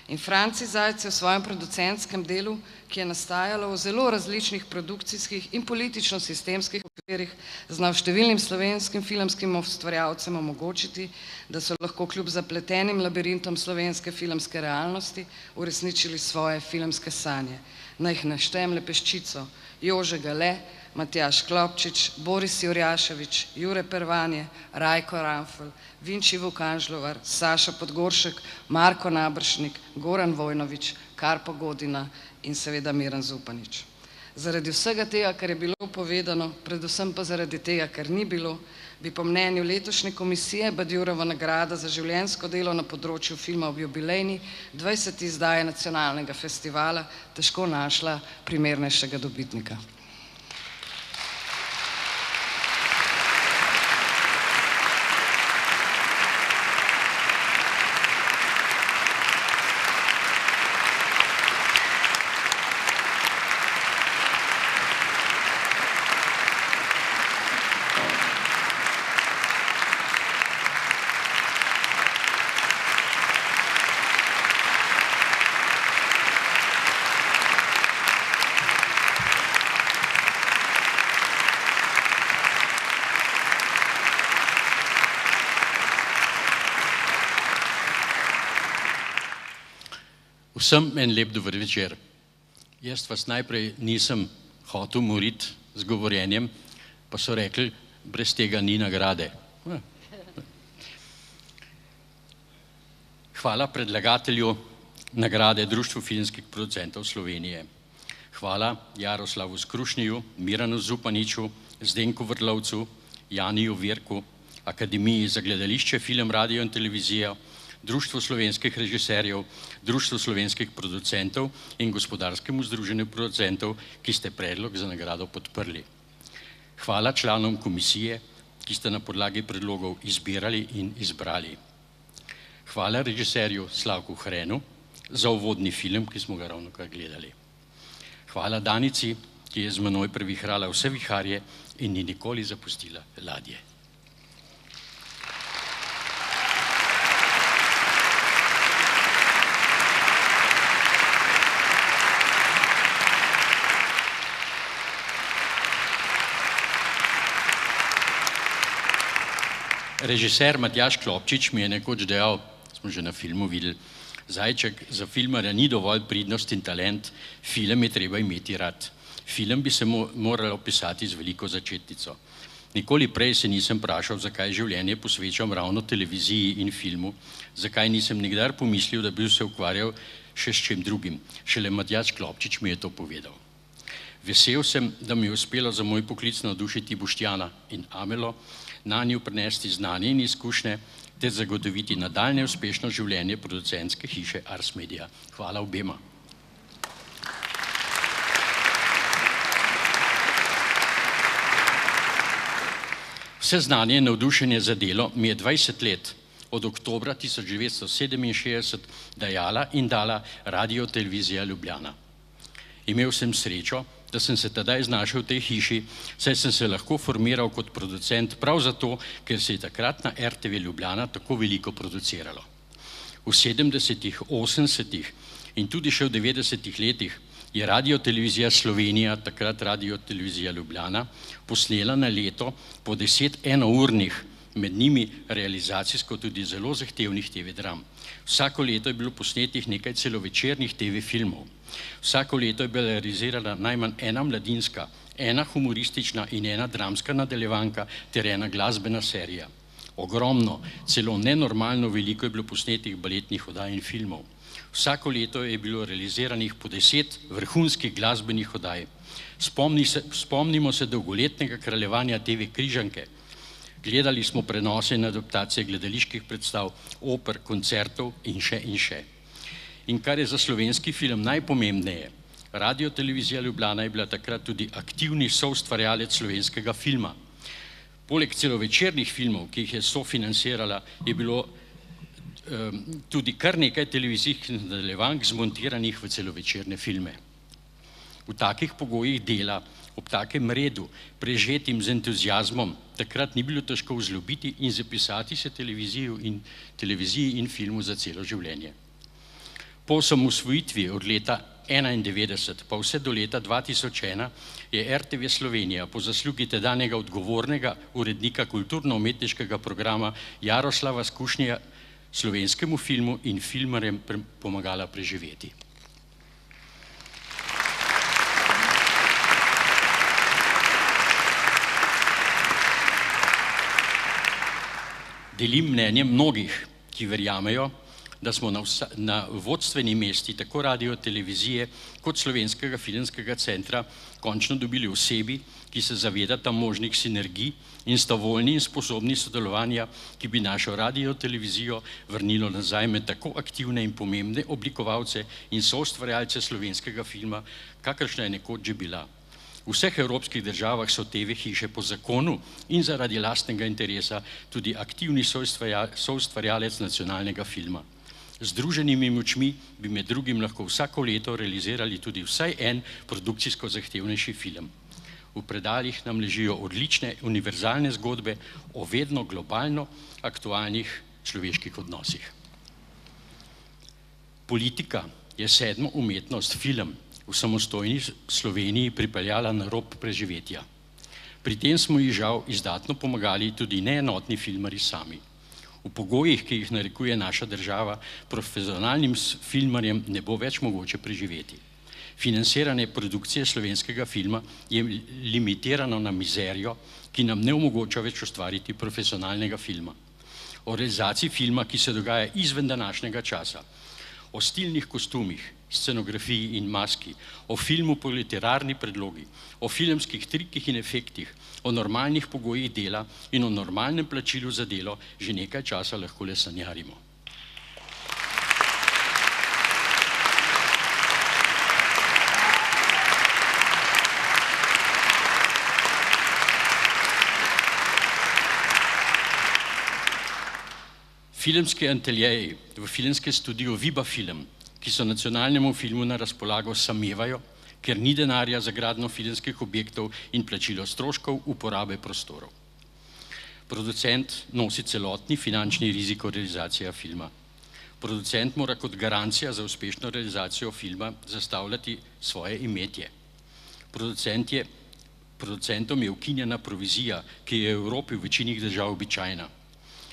In Franci Zajc je v svojem producentskem delu, ki je nastajalo v zelo različnih produkcijskih in politično-sistemskih okvirih, znal številnim slovenskim filmskim ustvarjalcem omogočiti, da so lahko kljub zapletenim labirintom slovenske filmske realnosti uresničili svoje filmske sanje. Naj jih naštejem le peščico: Jože Gale, Matjaž Klopčič, Boris Jurjaševič, Jure Pervanje, Rajko Ranfelj, Vinči Vukanžlovar, Saša Podgoršek, Marko Nabršnik, Goran Vojnović, Karpo Godina in seveda Miran Zupanič. Zaradi vsega tega, kar je bilo povedano, predvsem pa zaradi tega, ker ni bilo, bi po mnenju letošnje komisije Badiurova nagrada za življenjsko delo na področju filma ob jubilejni 20. izdaji nacionalnega festivala težko našla primernejšega dobitnika. Vsem en lep dober večer. Jaz vas najprej nisem hotel moriti z govorjenjem, pa so rekli, brez tega ni nagrade. Hvala predlagatelju nagrade Društvu filmskih producentov Slovenije. Hvala Jaroslavu Skrušniju, Miranu Zupaniču, Zdenku Vrlovcu, Janiju Virku, Akademiji za gledališče, film, radio in televizijo, Društvu slovenskih režiserjev, Društvu slovenskih producentov in Gospodarskemu združenju producentov, ki ste predlog za nagrado podprli. Hvala članom komisije, ki ste na podlagi predlogov izbirali in izbrali. Hvala režiserju Slavku Hrenu za uvodni film, ki smo ga ravnokar gledali. Hvala Danici, ki je z menoj previhrala vse viharje in ni nikoli zapustila ladje. Režiser Matjaž Klopčič mi je nekoč dejal, smo že na filmu videli, Zajček, za filmarja ni dovolj pridnost in talent, film je treba imeti rad. Film bi se moralo pisati z veliko začetnico. Nikoli prej se nisem vprašal, zakaj življenje posvečam ravno televiziji in filmu, zakaj nisem nikdar pomislil, da bi se ukvarjal še s čim drugim. Šele Matjaž Klopčič mi je to povedal. Vesel sem, da mi je uspelo za moj poklic navdušiti Boštjana in Amelo, nanju prenesti znanje in izkušnje ter zagotoviti nadaljnje uspešno življenje producentske hiše Ars Media. Hvala obema. Vse znanje in navdušenje za delo mi je 20 let, od oktobra 1967, dajala in dala Radio Televizija Ljubljana. Imel sem srečo, da sem se tedaj znašel v tej hiši, saj sem se lahko formiral kot producent prav zato, ker se je takrat na RTV Ljubljana tako veliko produciralo. V 70-ih, 80-ih in tudi še v 90-ih letih je Radio Televizija Slovenija, takrat Radio Televizija Ljubljana, posnela na leto po 10 enournih, med njimi realizacijsko tudi zelo zahtevnih TV dram. Vsako leto je bilo posnetih nekaj celovečernih TV filmov. Vsako leto je bila realizirana najmanj ena mladinska, ena humoristična in ena dramska nadaljevanka ter ena glasbena serija. Ogromno, celo nenormalno veliko je bilo posnetih baletnih oddaj in filmov. Vsako leto je bilo realiziranih po 10 vrhunskih glasbenih oddaj. Spomnimo se dolgoletnega kraljevanja TV Križanke. Gledali smo prenose in adaptacije gledaliških predstav, oper, koncertov in še in še. In kar je za slovenski film najpomembneje, Radio Televizija Ljubljana je bila takrat tudi aktivni soustvarjalec slovenskega filma. Poleg celovečernih filmov, ki jih je sofinancirala, je bilo tudi kar nekaj televizijskih nadaljevank zmontiranih v celovečerne filme. V takih pogojih dela, ob takem redu, prežetim z entuziazmom, takrat ni bilo težko vzljubiti in zapisati se televiziji in filmu za celo življenje. Po osamosvojitvi od leta 1991 pa vse do leta 2001 je RTV Slovenija po zaslugi tedanjega odgovornega urednika kulturno-umetniškega programa Jaroslava Skrušnija slovenskemu filmu in filmarjem pomagala preživeti. Delim mnenje mnogih, ki verjamejo, da smo na vodstveni mesti tako radiotelevizije kot Slovenskega filmskega centra končno dobili osebi, ki se zavedata možnih sinergij in sta voljni in sposobni sodelovanja, ki bi našo radiotelevizijo vrnilo nazaj med tako aktivne in pomembne oblikovalce in soustvarjalce slovenskega filma, kakršna je nekoč že bila. V vseh evropskih državah so TV hiše po zakonu in zaradi lastnega interesa tudi aktivni soustvarjalec nacionalnega filma. Z združenimi močmi bi med drugim lahko vsako leto realizirali tudi vsaj en produkcijsko zahtevnejši film. V predalih nam ležijo odlične univerzalne zgodbe o vedno globalno aktualnih človeških odnosih. Politika je sedmo umetnost film v samostojni Sloveniji pripeljala na rob preživetja. Pri tem smo ji žal izdatno pomagali tudi neenotni filmarji sami. V pogojih, ki jih narekuje naša država, profesionalnim filmarjem ne bo več mogoče preživeti. Financiranje produkcije slovenskega filma je limitirano na mizerijo, ki nam ne omogoča več ustvariti profesionalnega filma. O realizaciji filma, ki se dogaja izven današnjega časa, o stilnih kostumih, scenografiji in maski, o filmu po literarni predlogi, o filmskih trikih in efektih, o normalnih pogojih dela in o normalnem plačilu za delo že nekaj časa lahko le sanjarimo. Filmski ateljeji v filmskem studiu Viba Film, ki so nacionalnemu filmu na razpolago, samevajo, ker ni denarja za gradnjo filmskih objektov in plačilo stroškov uporabe prostorov. Producent nosi celotni finančni rizik realizacije filma. Producent mora kot garancija za uspešno realizacijo filma zastavljati svoje imetje. Producentom je ukinjena provizija, ki je v Evropi v večini držav običajna.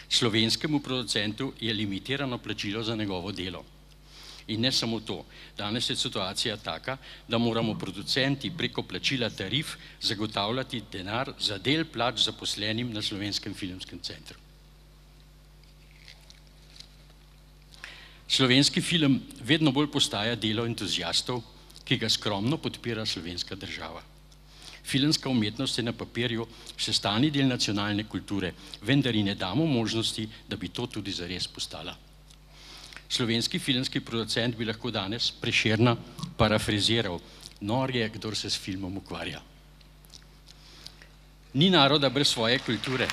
Slovenskemu producentu je limitirano plačilo za njegovo delo. In ne samo to, danes je situacija taka, da moramo producenti preko plačila tarif zagotavljati denar za del plač zaposlenim na Slovenskem filmskem centru. Slovenski film vedno bolj postaja delo entuziastov, ki ga skromno podpira slovenska država. Filmska umetnost je na papirju sestavni del nacionalne kulture, vendar ji ne damo možnosti, da bi to tudi zares postala. Slovenski filmski producent bi lahko danes Prešerna parafraziral: nor je, kdor se s filmom ukvarja. Ni naroda brez svoje kulture.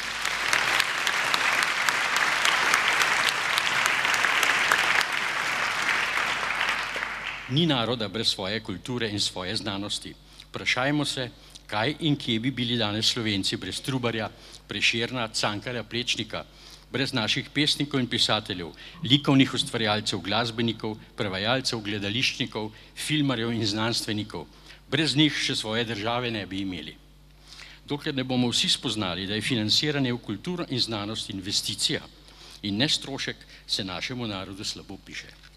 Ni naroda brez svoje kulture in svoje znanosti. Vprašajmo se, kaj in kje bi bili danes Slovenci brez Trubarja, Prešerna, Cankarja, Plečnika, brez naših pesnikov in pisateljev, likovnih ustvarjalcev, glasbenikov, prevajalcev, gledališčnikov, filmarjev in znanstvenikov. Brez njih še svoje države ne bi imeli. Dokler ne bomo vsi spoznali, da je financiranje v kulturo in znanost investicija in ne strošek, se našemu narodu slabo piše.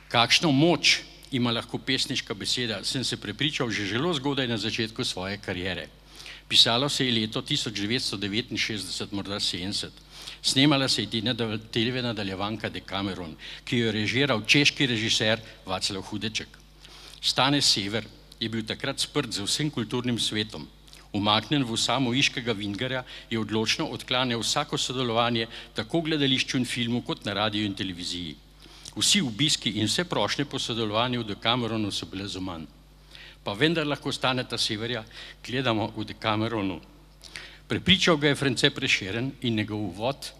Kakšno moč ima lahko pesniška beseda, sem se prepričal že zelo zgodaj na začetku svoje kariere. Pisalo se je leto 1969, morda 70. Snemala se je TV nadaljevanka Decameron, ki jo je režiral češki režiser Václav Hudeček. Stane Sever je bil takrat sprt z vsem kulturnim svetom. Umaknjen v samoiškega Vingarja je odločno odklanjal vsako sodelovanje tako v gledališču in filmu kot na radiju in televiziji. Vsi obiski in vse prošnje po sodelovanju v Decameronu so bile zaman. Pa vendar lahko Staneta Severja gledamo v Decameronu. Prepričal ga je France Prešeren in njegov uvod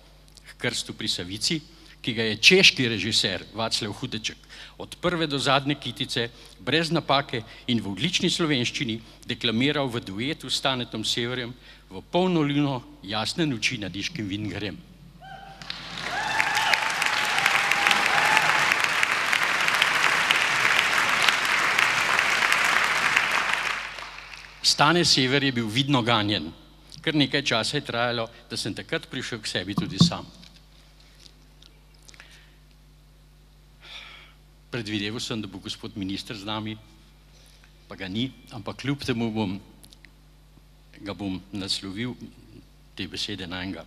k Krstu pri Savici, ki ga je češki režiser Václav Hudeček od prve do zadnje kitice brez napake in v odlični slovenščini deklamiral v duetu s Stanetom Severjem v polno luno jasne noči nad iškim Vingarjem. Stane Sever je bil vidno ganjen. Kar nekaj časa je trajalo, da sem takrat prišel k sebi tudi sam. Predvideval sem, da bo gospod minister z nami, pa ga ni, ampak kljub temu ga bom naslovil te besede na enega.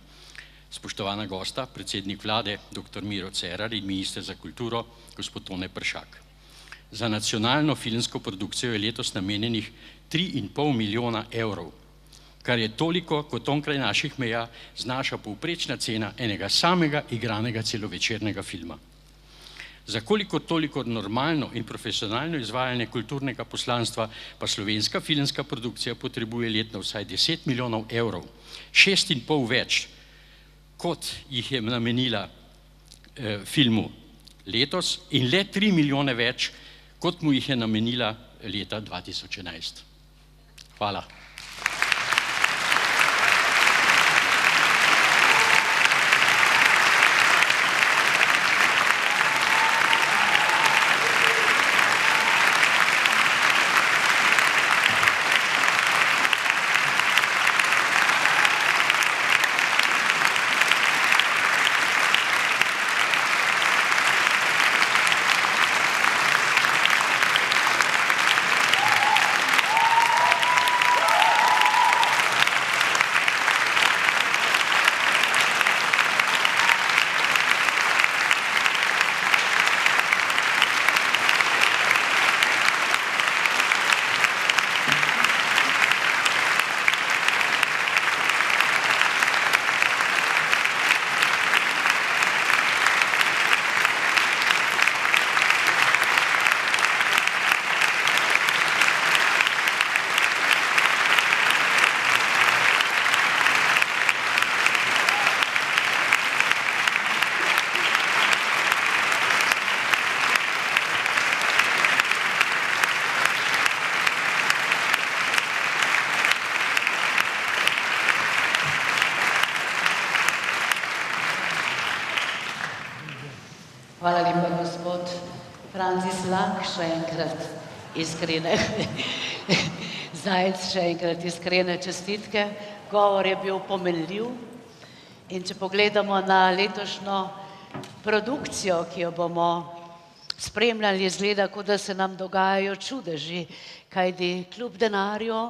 Spoštovana gosta, predsednik vlade, dr. Miro Cerar in minister za kulturo, gospod Tone Pršak. Za nacionalno filmsko produkcijo je letos namenjenih 3,5 milijona evrov, kar je toliko, kot onkraj naših meja znaša povprečna cena enega samega igranega celovečernega filma. Za koliko toliko normalno in profesionalno izvajanje kulturnega poslanstva pa slovenska filmska produkcija potrebuje letno vsaj 10 milijonov evrov, 6,5 več, kot jih je namenila filmu letos in le 3 milijone več, kot mu jih je namenila leta 2011. Hvala. Hvala lepa, gospod Francis Lah, še enkrat iskrene, Zajec, še enkrat iskrene čestitke. Govor je bil pomenljiv in če pogledamo na letošnjo produkcijo, ki jo bomo spremljali, izgleda, kot da se nam dogajajo čudeži, kajti kljub denarju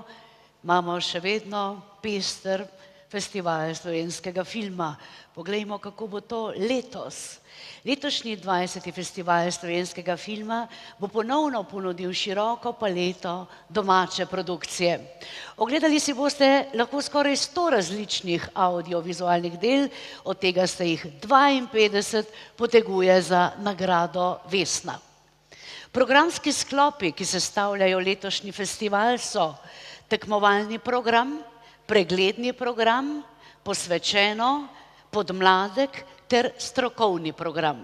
imamo še vedno pester festival slovenskega filma. Poglejmo, kako bo to letos. Letošnji 20. festival slovenskega filma bo ponovno ponudil široko paleto domače produkcije. Ogledali si boste lahko skoraj 100 različnih audiovizualnih del, od tega se jih 52 poteguje za nagrado Vesna. Programski sklopi, ki sestavljajo letošnji festival, so tekmovalni program, pregledni program, posvečeno, podmladek ter strokovni program.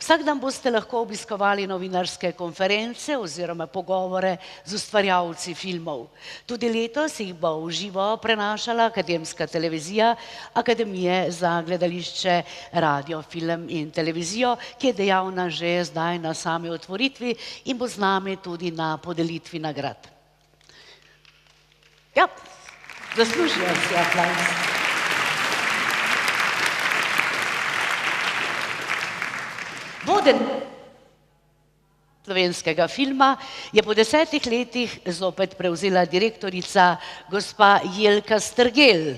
Vsak dan boste lahko obiskovali novinarske konference oziroma pogovore z ustvarjalci filmov. Tudi letos jih bo v živo prenašala Akademska televizija Akademije za gledališče, radio, film in televizijo, ki je dejavna že zdaj na sami otvoritvi in bo z nami tudi na podelitvi nagrad. Ja, zaslužijo si aplavz. Voden slovenskega filma je po 10 letih zopet prevzela direktorica gospa Jelka Strgel.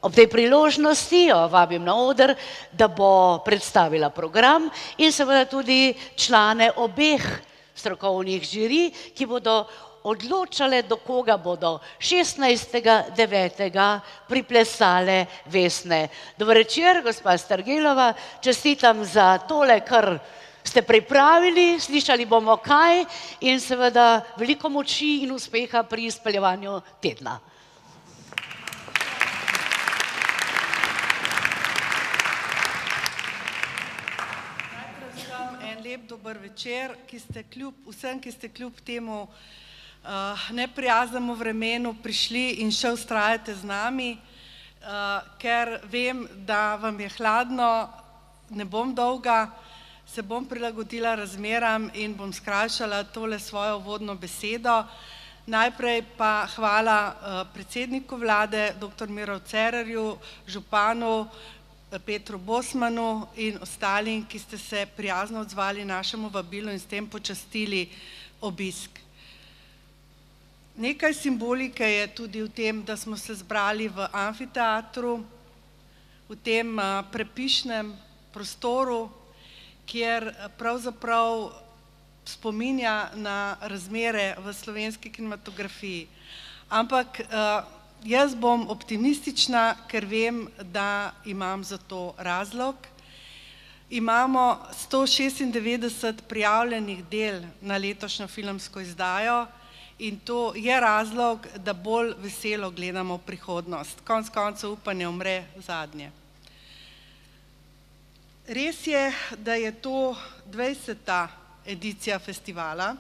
Ob tej priložnosti jo vabim na oder, da bo predstavila program in seveda tudi člane obeh strokovnih žirij, ki bodo odločale, do koga bodo 16.9. priplesale Vesne. Dober večer, gospa Strgelova, čestitam za tole, kar ste pripravili, slišali bomo kaj in seveda veliko moči in uspeha pri izpeljevanju tedna. Najprej vsem en lep dober večer, vsem, ki ste kljub temu neprijaznemu vremenu prišli in še vztrajate z nami, ker vem, da vam je hladno, ne bom dolga, se bom prilagodila razmeram in bom skrajšala tole svojo uvodno besedo. Najprej pa hvala predsedniku vlade, dr. Miru Cerarju, županu, Petru Bosmanu in ostalim, ki ste se prijazno odzvali našemu vabilu in s tem počastili obisk. Nekaj simbolike je tudi v tem, da smo se zbrali v amfiteatru, v tem prepišnem prostoru, kjer pravzaprav spominja na razmere v slovenski kinematografiji. Ampak jaz bom optimistična, ker vem, da imam za to razlog. Imamo 196 prijavljenih del na letošnjo filmsko izdajo in to je razlog, da bolj veselo gledamo v prihodnost. Konec koncev upanje umre zadnje. Res je, da je to 20. edicija festivala,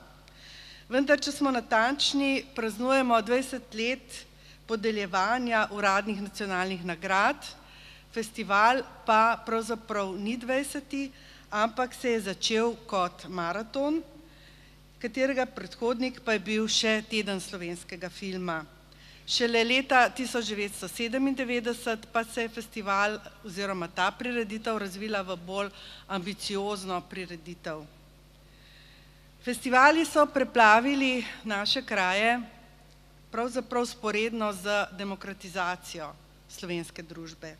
vendar, če smo natančni, praznujemo 20 let podeljevanja uradnih nacionalnih nagrad, festival pa pravzaprav ni 20., ampak se je začel kot maraton, katerega predhodnik pa je bil še teden slovenskega filma. Šele leta 1997 pa se je festival oziroma ta prireditev razvila v bolj ambiciozno prireditev. Festivali so preplavili naše kraje pravzaprav sporedno z demokratizacijo slovenske družbe.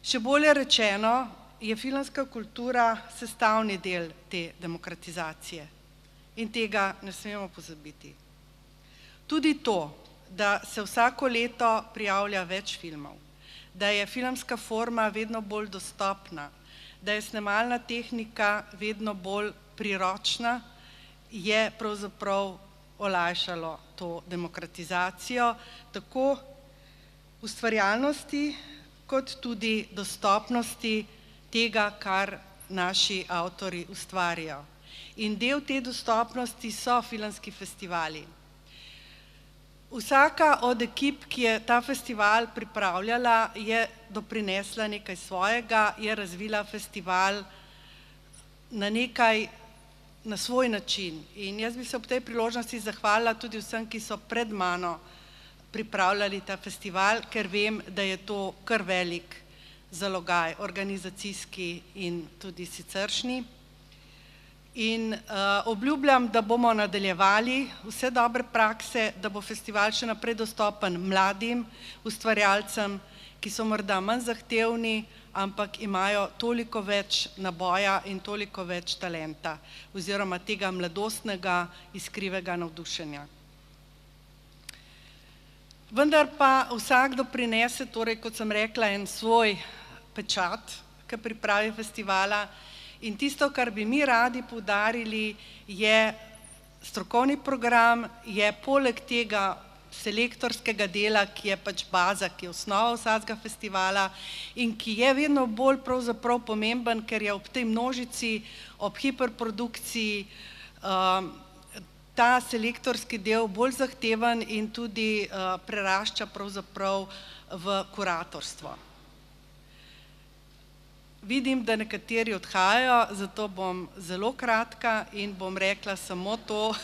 Še bolje rečeno, je filmska kultura sestavni del te demokratizacije in tega ne smemo pozabiti. Tudi to, da se vsako leto prijavlja več filmov, da je filmska forma vedno bolj dostopna, da je snemalna tehnika vedno bolj priročna, je pravzaprav olajšalo to demokratizacijo, tako ustvarjalnosti, kot tudi dostopnosti tega, kar naši avtorji ustvarjajo. In del te dostopnosti so filmski festivali. Vsaka od ekip, ki je ta festival pripravljala, je doprinesla nekaj svojega, je razvila festival na svoj način. In jaz bi se ob tej priložnosti zahvalila tudi vsem, ki so pred mano pripravljali ta festival, ker vem, da je to kar velik zalogaj, organizacijski in tudi siceršnji. In obljubljam, da bomo nadaljevali vse dobre prakse, da bo festival še naprej dostopen mladim ustvarjalcem, ki so morda manj zahtevni, ampak imajo toliko več naboja in toliko več talenta oziroma tega mladostnega, iskrivega navdušenja. Vendar pa vsakdo prinese, torej kot sem rekla, en svoj pečat k pripravi festivala in tisto, kar bi mi radi poudarili, je strokovni program, je poleg tega selektorskega dela, ki je pač baza, ki je osnova vsakega festivala in ki je vedno bolj pravzaprav pomemben, ker je ob tej množici, ob hiperprodukciji ta selektorski del bolj zahteven in tudi prerašča pravzaprav v kuratorstvo. Vidim, da nekateri odhajajo, zato bom zelo kratka in bom rekla samo to.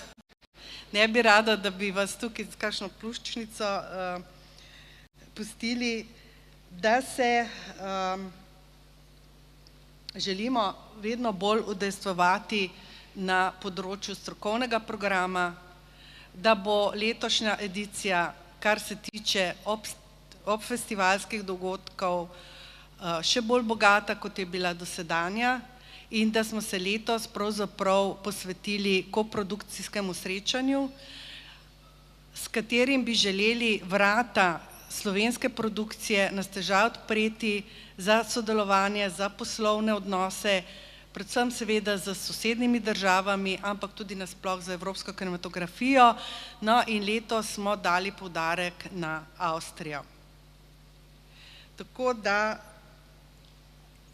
Ne bi rada, da bi vas tukaj z kakšno pluščnico pustili, da se želimo vedno bolj udejstvovati na področju strokovnega programa, da bo letošnja edicija, kar se tiče obfestivalskih dogodkov, še bolj bogata, kot je bila dosedanja in da smo se letos pravzaprav posvetili koprodukcijskemu srečanju, s katerim bi želeli vrata slovenske produkcije na stežaj odpreti za sodelovanje, za poslovne odnose, predvsem seveda z sosednjimi državami, ampak tudi nasploh za evropsko kinematografijo, no in letos smo dali poudarek na Avstrijo. Tako da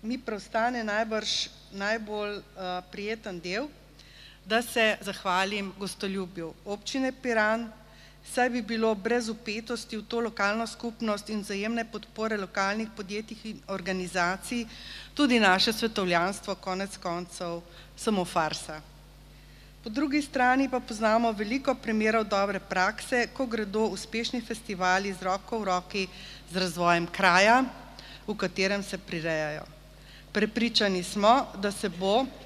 mi preostane najbolj prijeten del, da se zahvalim gostoljubju občine Piran, saj bi bilo brez vpetosti v to lokalno skupnost in vzajemne podpore lokalnih podjetij in organizacij tudi naše svetovljanstvo konec koncev samo farsa. Po drugi strani pa poznamo veliko primerov dobre prakse, ko gredo uspešni festivali z roko v roki z razvojem kraja, v katerem se prirejajo. Prepričani smo,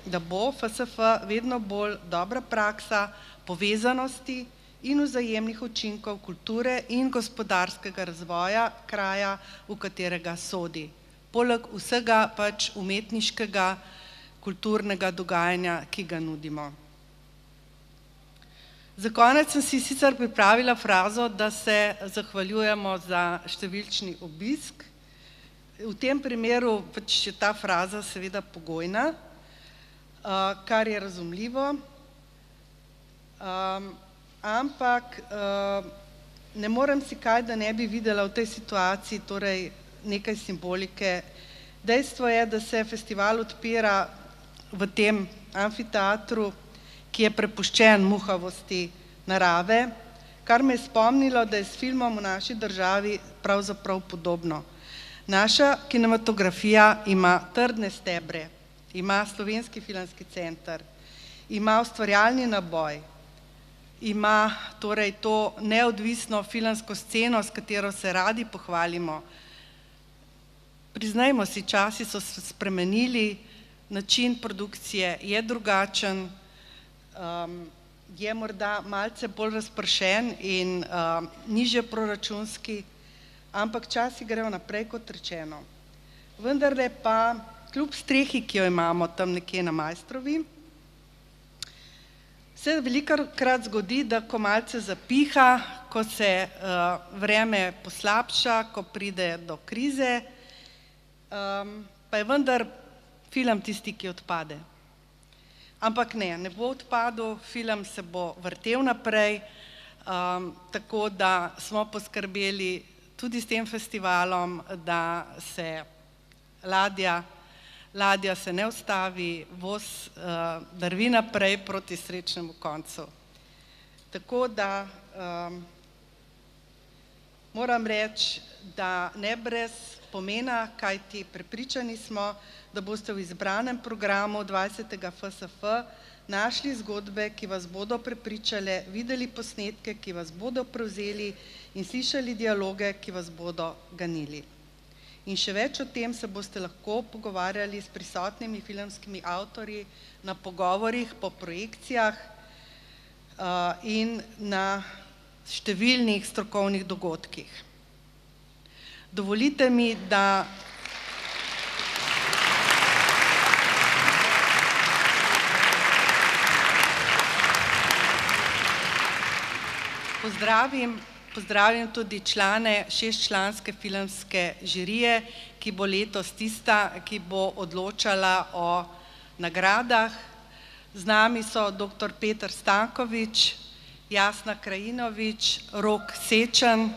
da bo FSF vedno bolj dobra praksa povezanosti in vzajemnih učinkov kulture in gospodarskega razvoja kraja, v katerega sodi. Poleg vsega pač umetniškega, kulturnega dogajanja, ki ga nudimo. Za konec sem si sicer pripravila frazo, da se zahvaljujemo za številčni obisk. V tem primeru pač je ta fraza seveda pogojna, kar je razumljivo, ampak ne morem si kaj, da ne bi videla v tej situaciji torej nekaj simbolike. Dejstvo je, da se festival odpira v tem amfiteatru, ki je prepuščen muhavosti narave, kar me je spomnilo, da je s filmom v naši državi pravzaprav podobno. Naša kinematografija ima trdne stebre, ima Slovenski filmski center, ima ustvarjalni naboj, ima torej to neodvisno filmsko sceno, s katero se radi pohvalimo. Priznajmo si, časi so se spremenili, način produkcije je drugačen, je morda malce bolj razpršen in nižje proračunski, ampak časi grejo naprej, kot rečeno. Vendarle pa, kljub strehi, ki jo imamo tam nekje na Maistrovi, se velikokrat zgodi, da ko malce zapiha, ko se vreme poslabša, ko pride do krize, pa je vendar film tisti, ki odpade. Ampak ne bo odpadel, film se bo vrtel naprej, tako da smo poskrbeli tudi s tem festivalom, da se ladja se ne ustavi, voz drvi naprej proti srečnemu koncu. Tako da moram reči, da ne brez pomena, kajti prepričani smo, da boste v izbranem programu 20. FSF našli zgodbe, ki vas bodo prepričale, videli posnetke, ki vas bodo prevzeli in slišali dialoge, ki vas bodo ganili. In še več o tem se boste lahko pogovarjali s prisotnimi filmskimi avtorji na pogovorih, po projekcijah in na številnih strokovnih dogodkih. Dovolite mi, da pozdravim tudi člane 6-članske filmske žirije, ki bo letos tista, ki bo odločala o nagradah. Z nami so dr. Peter Stankovič, Jasna Krajinovič, Rok Sečan,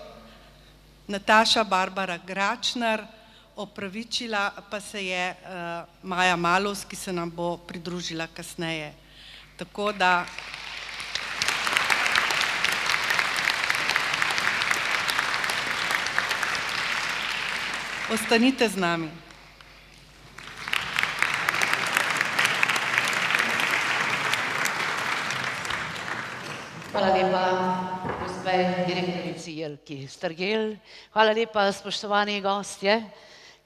Nataša Barbara Gračnar, opravičila pa se je Maja Malus, ki se nam bo pridružila kasneje. Tako da ostanite z nami. Hvala lepa, gospe direktorici Jelki Strgel. Hvala lepa, spoštovani gostje,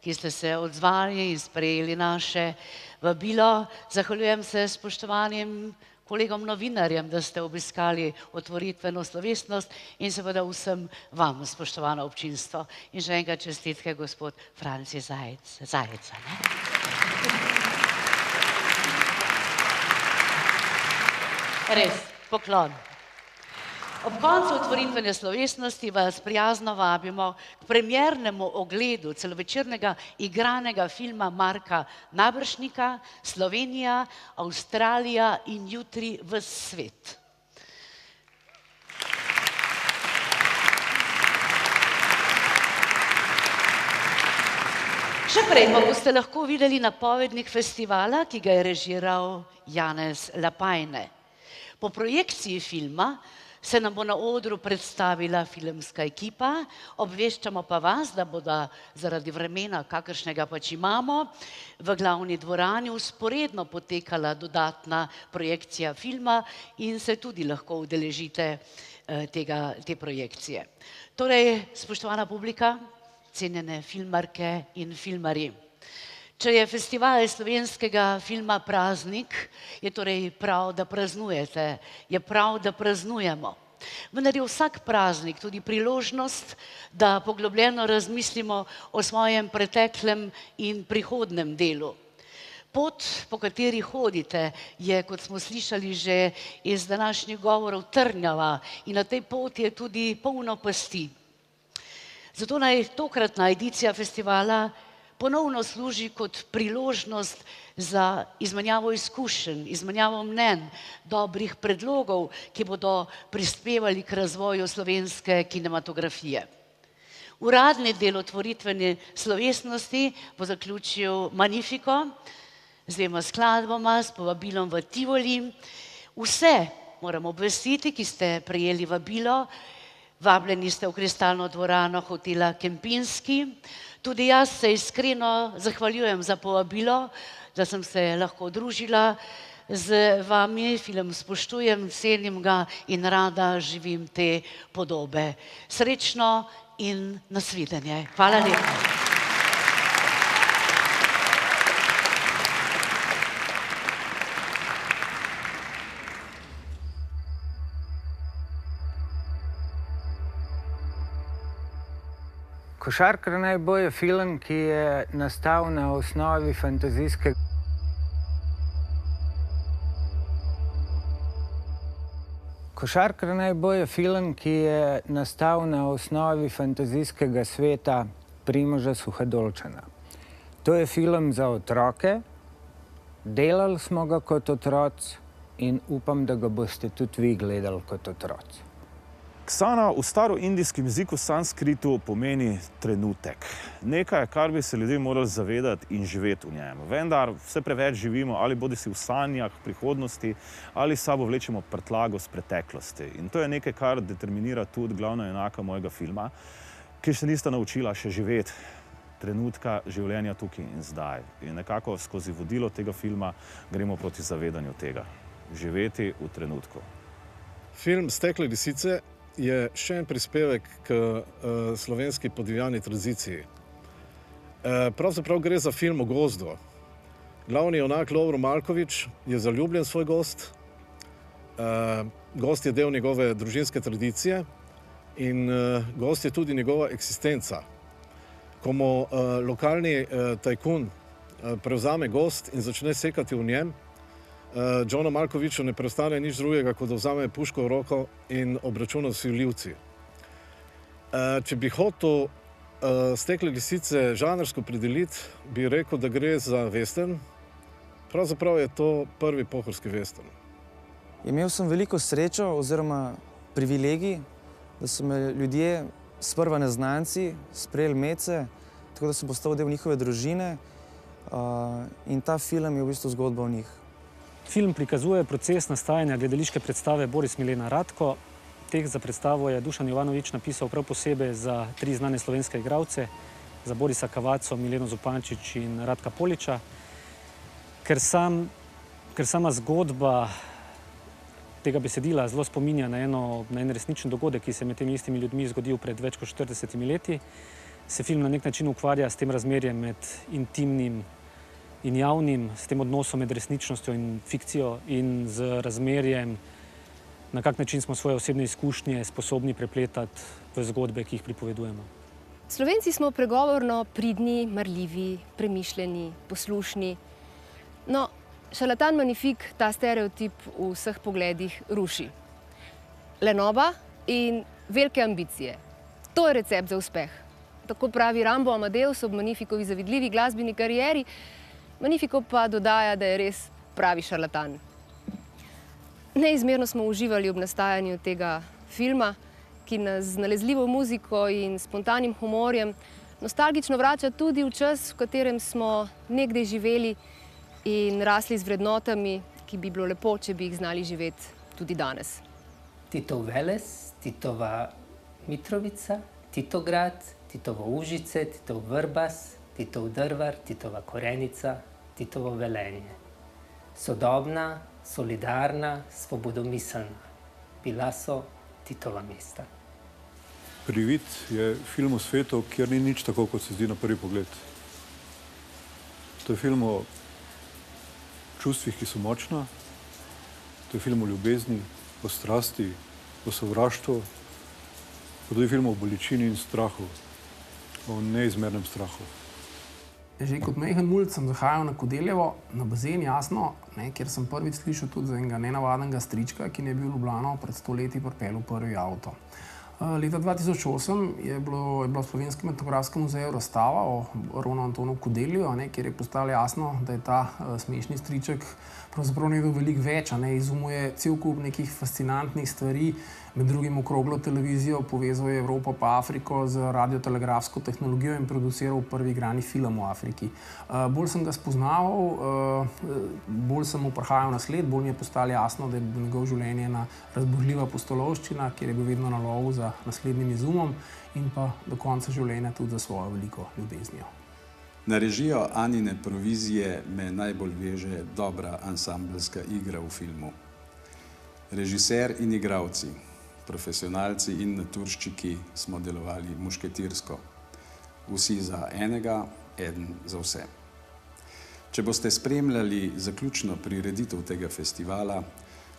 ki ste se odzvali in sprejeli naše vabilo. Zahvaljujem se spoštovanim kolegom novinarjem, da ste obiskali otvoritveno slovesnost in seveda vsem vam, spoštovano občinstvo. In še enkrat čestitke, gospod Franci Zajec. Res, poklon. Ob koncu otvoritvene slovesnosti vas prijazno vabimo k premiernemu ogledu celovečernega igranega filma Marka Naberšnika Slovenija, Avstralija in jutri ves svet. Še prej pa boste lahko videli napovednik festivala, ki ga je režiral Janez Lapajne. Po projekciji filma se nam bo na odru predstavila filmska ekipa, obveščamo pa vas, da bodo zaradi vremena, kakršnega pač imamo, v glavni dvorani vzporedno potekala dodatna projekcija filma in se tudi lahko udeležite te projekcije. Torej, spoštovana publika, cenjene filmarke in filmarji. Če je festival slovenskega filma praznik, je torej prav, da praznujete, je prav, da praznujemo. Vendar je vsak praznik tudi priložnost, da poglobljeno razmislimo o svojem preteklem in prihodnem delu. Pot, po kateri hodite, je, kot smo slišali že iz današnjih govorov, trnjava in na tej poti je tudi polno pasti. Zato naj tokratna edicija festivala ponovno služi kot priložnost za izmenjavo izkušenj, izmenjavo mnenj, dobrih predlogov, ki bodo prispevali k razvoju slovenske kinematografije. Uradni del otvoritvene slovesnosti bo zaključil Magnifico z 2 skladbama, s povabilom v Tivoli. Vse moram obvestiti, ki ste prejeli vabilo, vabljeni ste v Kristalno dvorano hotela Kempinski. Tudi jaz se iskreno zahvaljujem za povabilo, da sem se lahko družila z vami. Film spoštujem, cenim ga in rada živim te podobe. Srečno in nasvidenje. Hvala lepa. Košarkar naj bo je film, ki je nastal na osnovi fantazijskega. Košarkar naj bo je film, ki je nastal na osnovi fantazijskega sveta Primoža Suhadolčana. To je film za otroke, delali smo ga kot otroci in upam, da ga boste tudi vi gledali kot otroci. Ksana v staroindijskem jeziku sanskritu pomeni trenutek. Nekaj, kar bi se ljudje morali zavedati in živeti v njem. Vendar vse preveč živimo ali bodisi v sanjah prihodnosti ali sabo vlečemo prtljago z preteklosti. In to je nekaj, kar determinira tudi glavna junaka mojega filma, ki se nista naučila še živeti trenutka življenja tukaj in zdaj. In nekako skozi vodilo tega filma gremo proti zavedanju tega. Živeti v trenutku. Film Stekle lisice je še en prispevek k slovenski podivjani tradiciji. Pravzaprav gre za film o gozdu. Glavni junak Lovro Malkovič je zaljubljen v svoj gozd. Gozd je del njegove družinske tradicije in gozd je tudi njegova eksistenca. Ko mu lokalni tajkun prevzame gozd in začne sekati v njem, Johnu Malkoviču ne preostane nič drugega, kot da vzame puško v roko in obračuna s vsiljivci. Če bi hotel Stekle lisice žanrsko predeliti, bi rekel, da gre za western. Pravzaprav je to prvi pohorski western. Imel sem veliko srečo oziroma privilegij, da so me ljudje, sprva neznanci, sprejeli medse, tako da sem postal del njihove družine in ta film je v bistvu zgodba o njih. Film prikazuje proces nastajanja gledališke predstave Boris Milena Ratko. Tekst za predstavo je Dušan Jovanovič napisal prav posebej za 3 znane slovenske igralce, za Borisa Kavaco, Mileno Zupančič in Ratka Poliča. Ker sama zgodba tega besedila zelo spominja na en resničen dogodek, ki se je med temi istimi ljudmi zgodil pred več kot 40 leti, se film na nek način ukvarja s tem razmerjem med intimnim in javnim, s tem odnosom med resničnostjo in fikcijo in z razmerjem, na kak način smo svoje osebne izkušnje sposobni prepletati v zgodbe, ki jih pripovedujemo. Slovenci smo pregovorno pridni, marljivi, premišljeni, poslušni. No, Šarlatan Magnifik ta stereotip v vseh pogledih ruši. Lenoba in velike ambicije. To je recept za uspeh. Tako pravi Rambo Amadeus ob Magnifikovi zavidljivi glasbeni karieri, Magnifico pa dodaja, da je res pravi šarlatan. Neizmerno smo uživali ob nastajanju tega filma, ki nas z nalezljivo muziko in spontanim humorjem nostalgično vrača tudi v čas, v katerem smo nekdaj živeli in rasli z vrednotami, ki bi bilo lepo, če bi jih znali živeti tudi danes. Titov Veles, Titova Mitrovica, Titograd, Titovo Užice, Titov Vrbas, Titov Drvar, Titova Korenica, Titovo Velenje. Sodobna, solidarna, svobodomiselna. Bila so Titova mesta. Privid je film o svetu, kjer ni nič tako, kot se zdi na prvi pogled. To je film o čustvih, ki so močna, to je film o ljubezni, o strasti, o sovraštvu, pa tudi film o bolečini in strahu, o neizmernem strahu. Že kot majhen mulj sem zahajal na Kodeljevo, na bazen, jasno, kjer sem prvič slišal tudi za enega nenavadnega strička, ki ne je bil v Ljubljano pred 100 leti pripeljal prvi avto. Leta 2008 je bila v Slovenskem etnografskem muzeju razstava o Ronu Antonu Kodelju, kjer je postalo jasno, da je ta smešni striček pravzaprav nekdo veliko več, izumuje cel kup nekih fascinantnih stvari, med drugim okroglo televizijo, povezal je Evropo pa Afriko z radiotelegrafsko tehnologijo in produciral prvi igrani film o Afriki. Bolj sem ga spoznaval, bolj sem mu prihajal na sled, bolj mi je postalo jasno, da je njegov življenje ena razburljiva pustolovščina, kjer je bil vedno na lovu za naslednjim izumom in pa do konca življenja tudi za svojo veliko ljubeznijo. Na režijo Anine provizije me najbolj veže dobra ansambelska igra v filmu. Režiser in igralci, profesionalci in naturščiki smo delovali mušketirsko. Vsi za enega, eden za vse. Če boste spremljali zaključno prireditev tega festivala,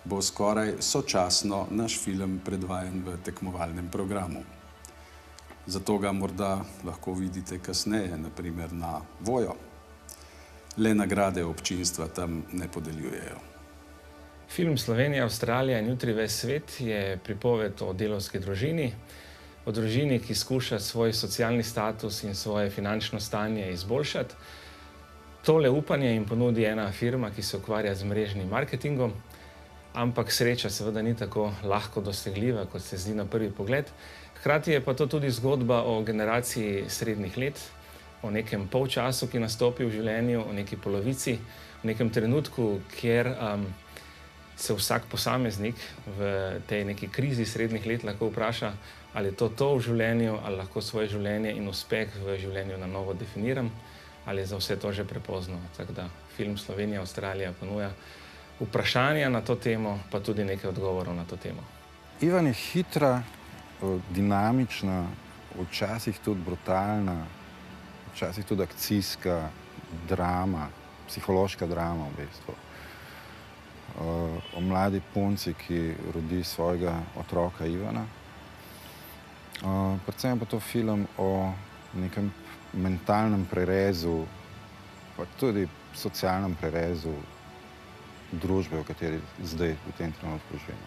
bo skoraj sočasno naš film predvajan v tekmovalnem programu. Zato ga morda lahko vidite kasneje, naprimer na Vojo. Le nagrade občinstva tam ne podeljujejo. Film Slovenija, Avstralija in jutri ves svet je pripoved o delavski družini, o družini, ki skuša svoj socialni status in svoje finančno stanje izboljšati. Tole upanje jim ponudi ena firma, ki se ukvarja z mrežnim marketingom, ampak sreča seveda ni tako lahko dosegljiva, kot se zdi na prvi pogled. Hkrati je pa to tudi zgodba o generaciji srednjih let, o nekem polčasu, ki nastopi v življenju, o neki polovici, v nekem trenutku, kjer se vsak posameznik v tej neki krizi srednjih let lahko vpraša, ali je to v življenju, ali lahko svoje življenje in uspeh v življenju na novo definiram, ali je za vse to že prepozno. Tako da film Slovenija, Avstralija ponuja vprašanja na to temo, pa tudi nekaj odgovorov na to temo. Ivan je hitra, dinamična, včasih tudi brutalna, včasih tudi akcijska drama, psihološka drama v bistvu. O mladi punci, ki rodi svojega otroka Ivana. Predvsem pa to film o nekem mentalnem prerezu, pa tudi socialnem prerezu družbe, v kateri zdaj v tem trenutku živimo.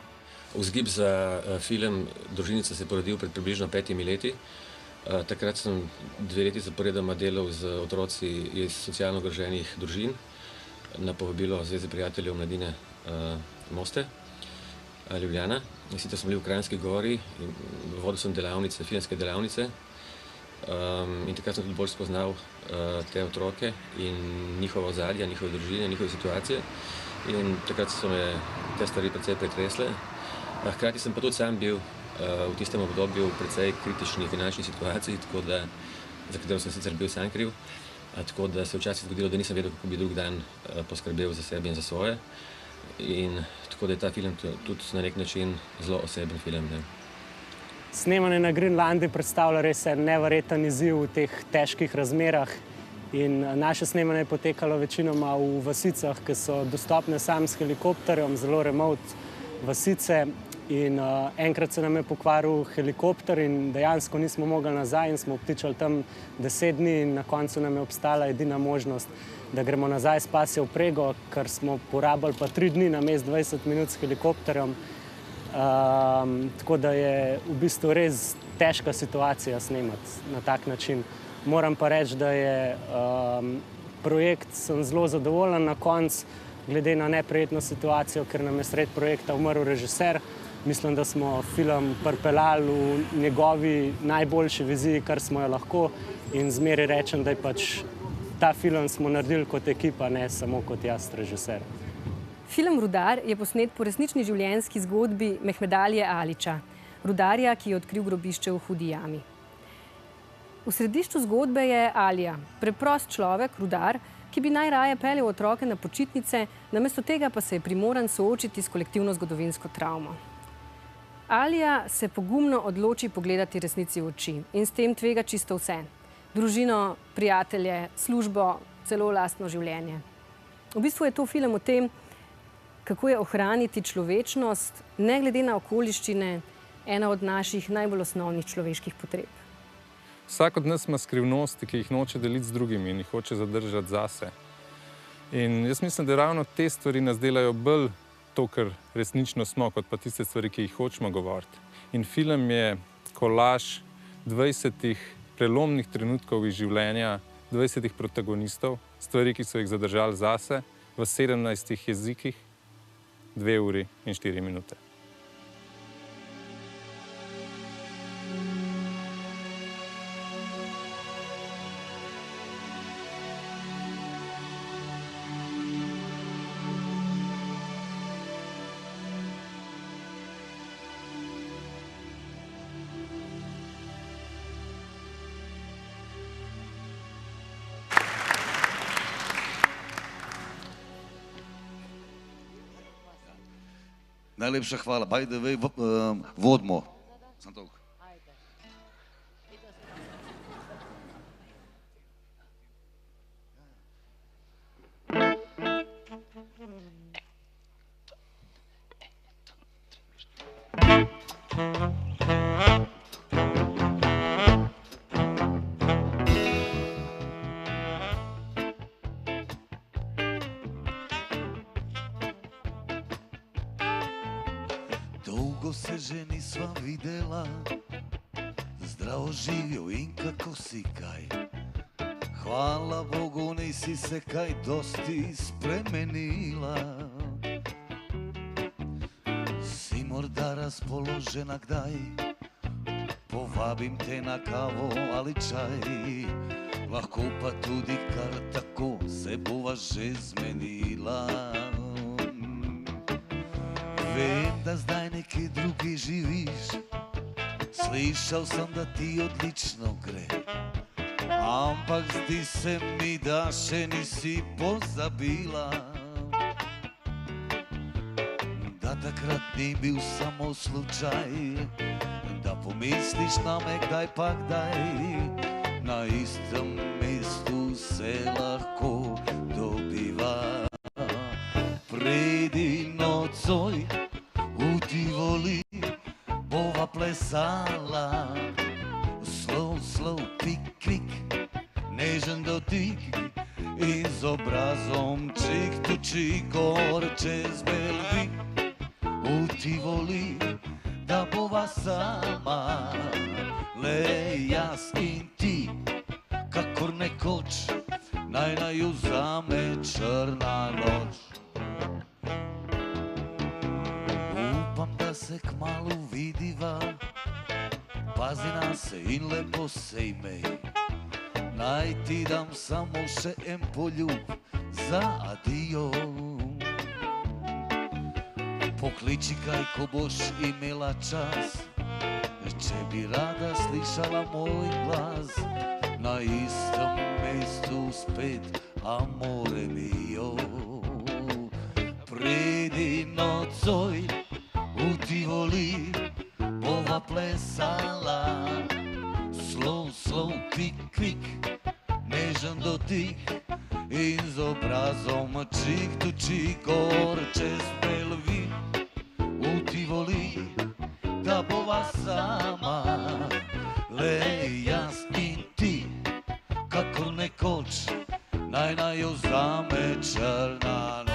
Vzgib za film Družinica se je porodil pred približno 5 leti. Takrat sem 2 leti zaporedoma delal z otroci iz socialno ogroženih družin na povabilo Zveze prijateljev mladine Moste, Ljubljana. In sicer smo bili v Kranjski Gori in vodil sem delavnice, filmske delavnice. In takrat sem tudi bolj spoznal te otroke in njihova ozadja, njihove družine, njihove situacije. In takrat so me te stvari precej pretresle. Hkrati sem pa tudi sam bil v tistem obdobju v precej kritični finančni situaciji, za katero sem sicer bil sam kriv. Tako da se včasih zgodilo, da nisem vedel, kako bi drug dan poskrbel za sebe in za svoje. In tako da je ta film tudi na nek način zelo oseben film. Snemanje na Grenlandiji predstavlja res en neverjeten izziv v teh težkih razmerah. In naše snemanje je potekalo večinoma v vasicah, ki so dostopne sam s helikopterjem, zelo remote vasice. In enkrat se nam je pokvaril helikopter in dejansko nismo mogli nazaj in smo obtičali tam 10 dni in na koncu nam je obstala edina možnost, da gremo nazaj s pasjo vprego, ker smo porabili pa 3 dni namesto 20 minut s helikopterjem. Tako da je v bistvu res težka situacija snemati na tak način. Moram pa reči, da je projekt, sem zelo zadovoljen na koncu, glede na neprijetno situacijo, ker nam je sred projekta umrl režiser. Mislim, da smo film pripeljali v njegovi najboljši viziji, kar smo jo lahko, in zmeraj rečem, da je pač ta film smo naredili kot ekipa, ne samo kot jaz, režiser. Film Rudar je posnet po resnični življenjski zgodbi Mehmedalije Alića, rudarja, ki je odkril grobišče v Hudi jami. V središču zgodbe je Alija, preprost človek, rudar, ki bi najraje peljal otroke na počitnice, namesto tega pa se je primoran soočiti s kolektivno zgodovinsko travmo. Alija se pogumno odloči pogledati resnici v oči in s tem tvega čisto vse. Družino, prijatelje, službo, celo lastno življenje. V bistvu je to film o tem, kako je ohraniti človečnost, ne glede na okoliščine, ena od naših najbolj osnovnih človeških potreb. Vsak od nas ima skrivnosti, ki jih noče deliti z drugimi in jih hoče zadržati zase. In jaz mislim, da ravno te stvari nas delajo bolj to, kar resnično smo, kot pa tiste stvari, ki jih hočemo govoriti. In film je kolaž 20 prelomnih trenutkov iz življenja, 20 protagonistov, stvari, ki so jih zadržali zase, v 17 jezikih, 2 uri in 4 minute. Najlepša hvala. By the way, vodimo. Sam toliko. Dolgo se že nisva videla, zdravo živjo in kako si kaj. Hvala Bogu, nisi se kaj dosti spremenila. Si morda razpoložena kdaj, povabim te na kavo ali čaj. Lahko pa tudi kar tako se bova že zmenila. Vem, da zdaj nekje drugi živiš, slišal sem, da ti odlično gre, ampak zdi se mi, da še nisi pozabila, da takrat ni bil samo slučaj, da pomisliš name kdaj pa kdaj, na istem mestu se lahko dobiva. Pridi nocoj v Tivoli, bova plesala, slov, slov, pik, kvik, nežen dotik in z obrazom čik tu čik, gor čez Belvik. V Tivoli, da bova sama, le jaz in ti, kakor nekoč, naj naju vzame črna noč. Upam, da se kmalu vidiva, pazi na se in lepo se imej. Naj ti dam samo še en poljub za adijo. Pokliči kaj, ko boš imela čas, če bi rada slišala moj glas. Na istem mestu spet amore mio. Pridi nocoj v Tivoli, bova plesala, slov, slov, kvik, kvik, nežen dotik in z obrazom čik tu čik, gor čez Belvik. V Tivoli, da bova sama, le jaz in ti, kakor nekoč, naj naju vzame črna noč.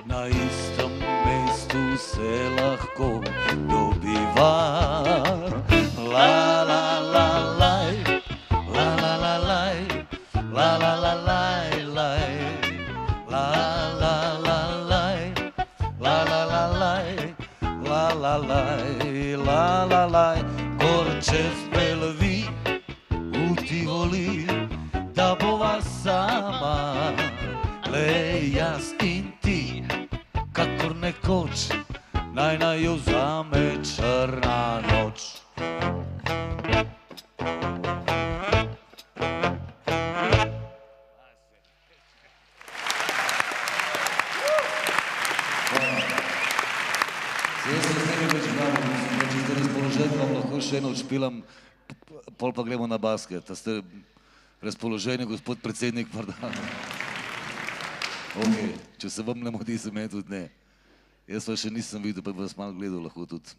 Na istem mestu se lahko dobiva. La la la laj, la la la laj, la la la laj, laj, la la la laj, la la la laj, la la laj, la la laj, gor čez Belvik, v Tivoli, da bova sama, le jaz jaz in ti, kakor nekoč, naj naju vzame črna noč. Jaz se ne bi več gledal, če ste razpoloženi, vam lahko še eno odšpilam, pol pa gremo na basket. A ste razpoloženi, gospod predsednik, pardon. Ok, če se vam ne modi, se meni tudi ne. Jaz vas še nisem videl, pa bi vas malo gledal lahko tudi.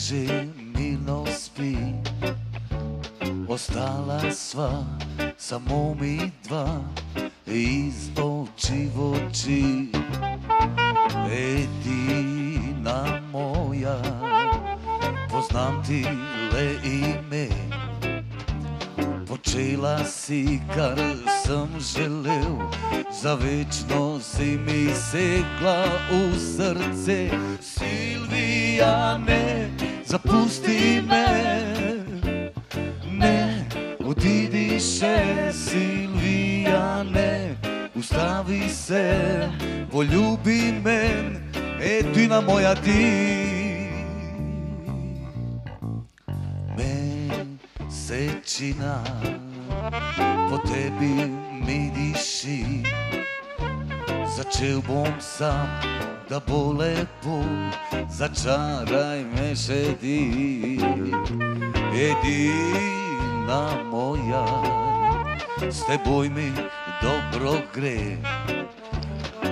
Že mirno spi, ostala sva samo mi dva, iz oči v oči. Edina moja, poznam ti le ime, počela si, kar sem želel, za večno si mi segla v srce. Silvija, ne zapusti me, ne odidi še. Silvija, ne ustavi se, poljubi me, edina moja ti. Mesečina po tebi mi diši, začel bom sam, da bo lepo, začaraj me še ti. Edina moja, s teboj mi dobro gre,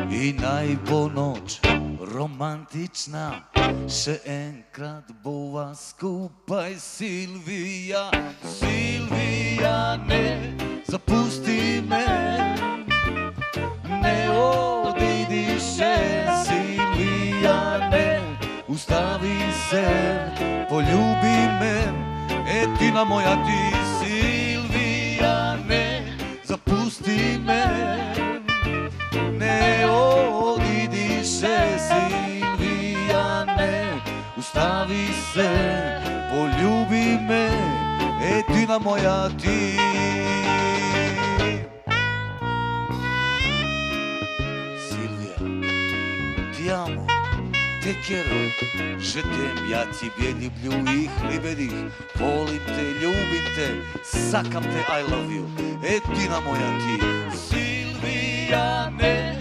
in naj bo noč romantična, še enkrat bova skupaj. Silvija, Silvija, ne zapusti me, ne odidi še. Silvija, ne ustavi se, poljubi me, edina moja ti. Silvija, ne zapusti me, ne odidi še. Silvija, ne ustavi se, poljubi me, edina moja ti. Amo, te quiero, je t'aime, ja тебе люблю их лебедих, volim te, ljubim te, sakam te, I love you, edina moja ti. Silvija, ne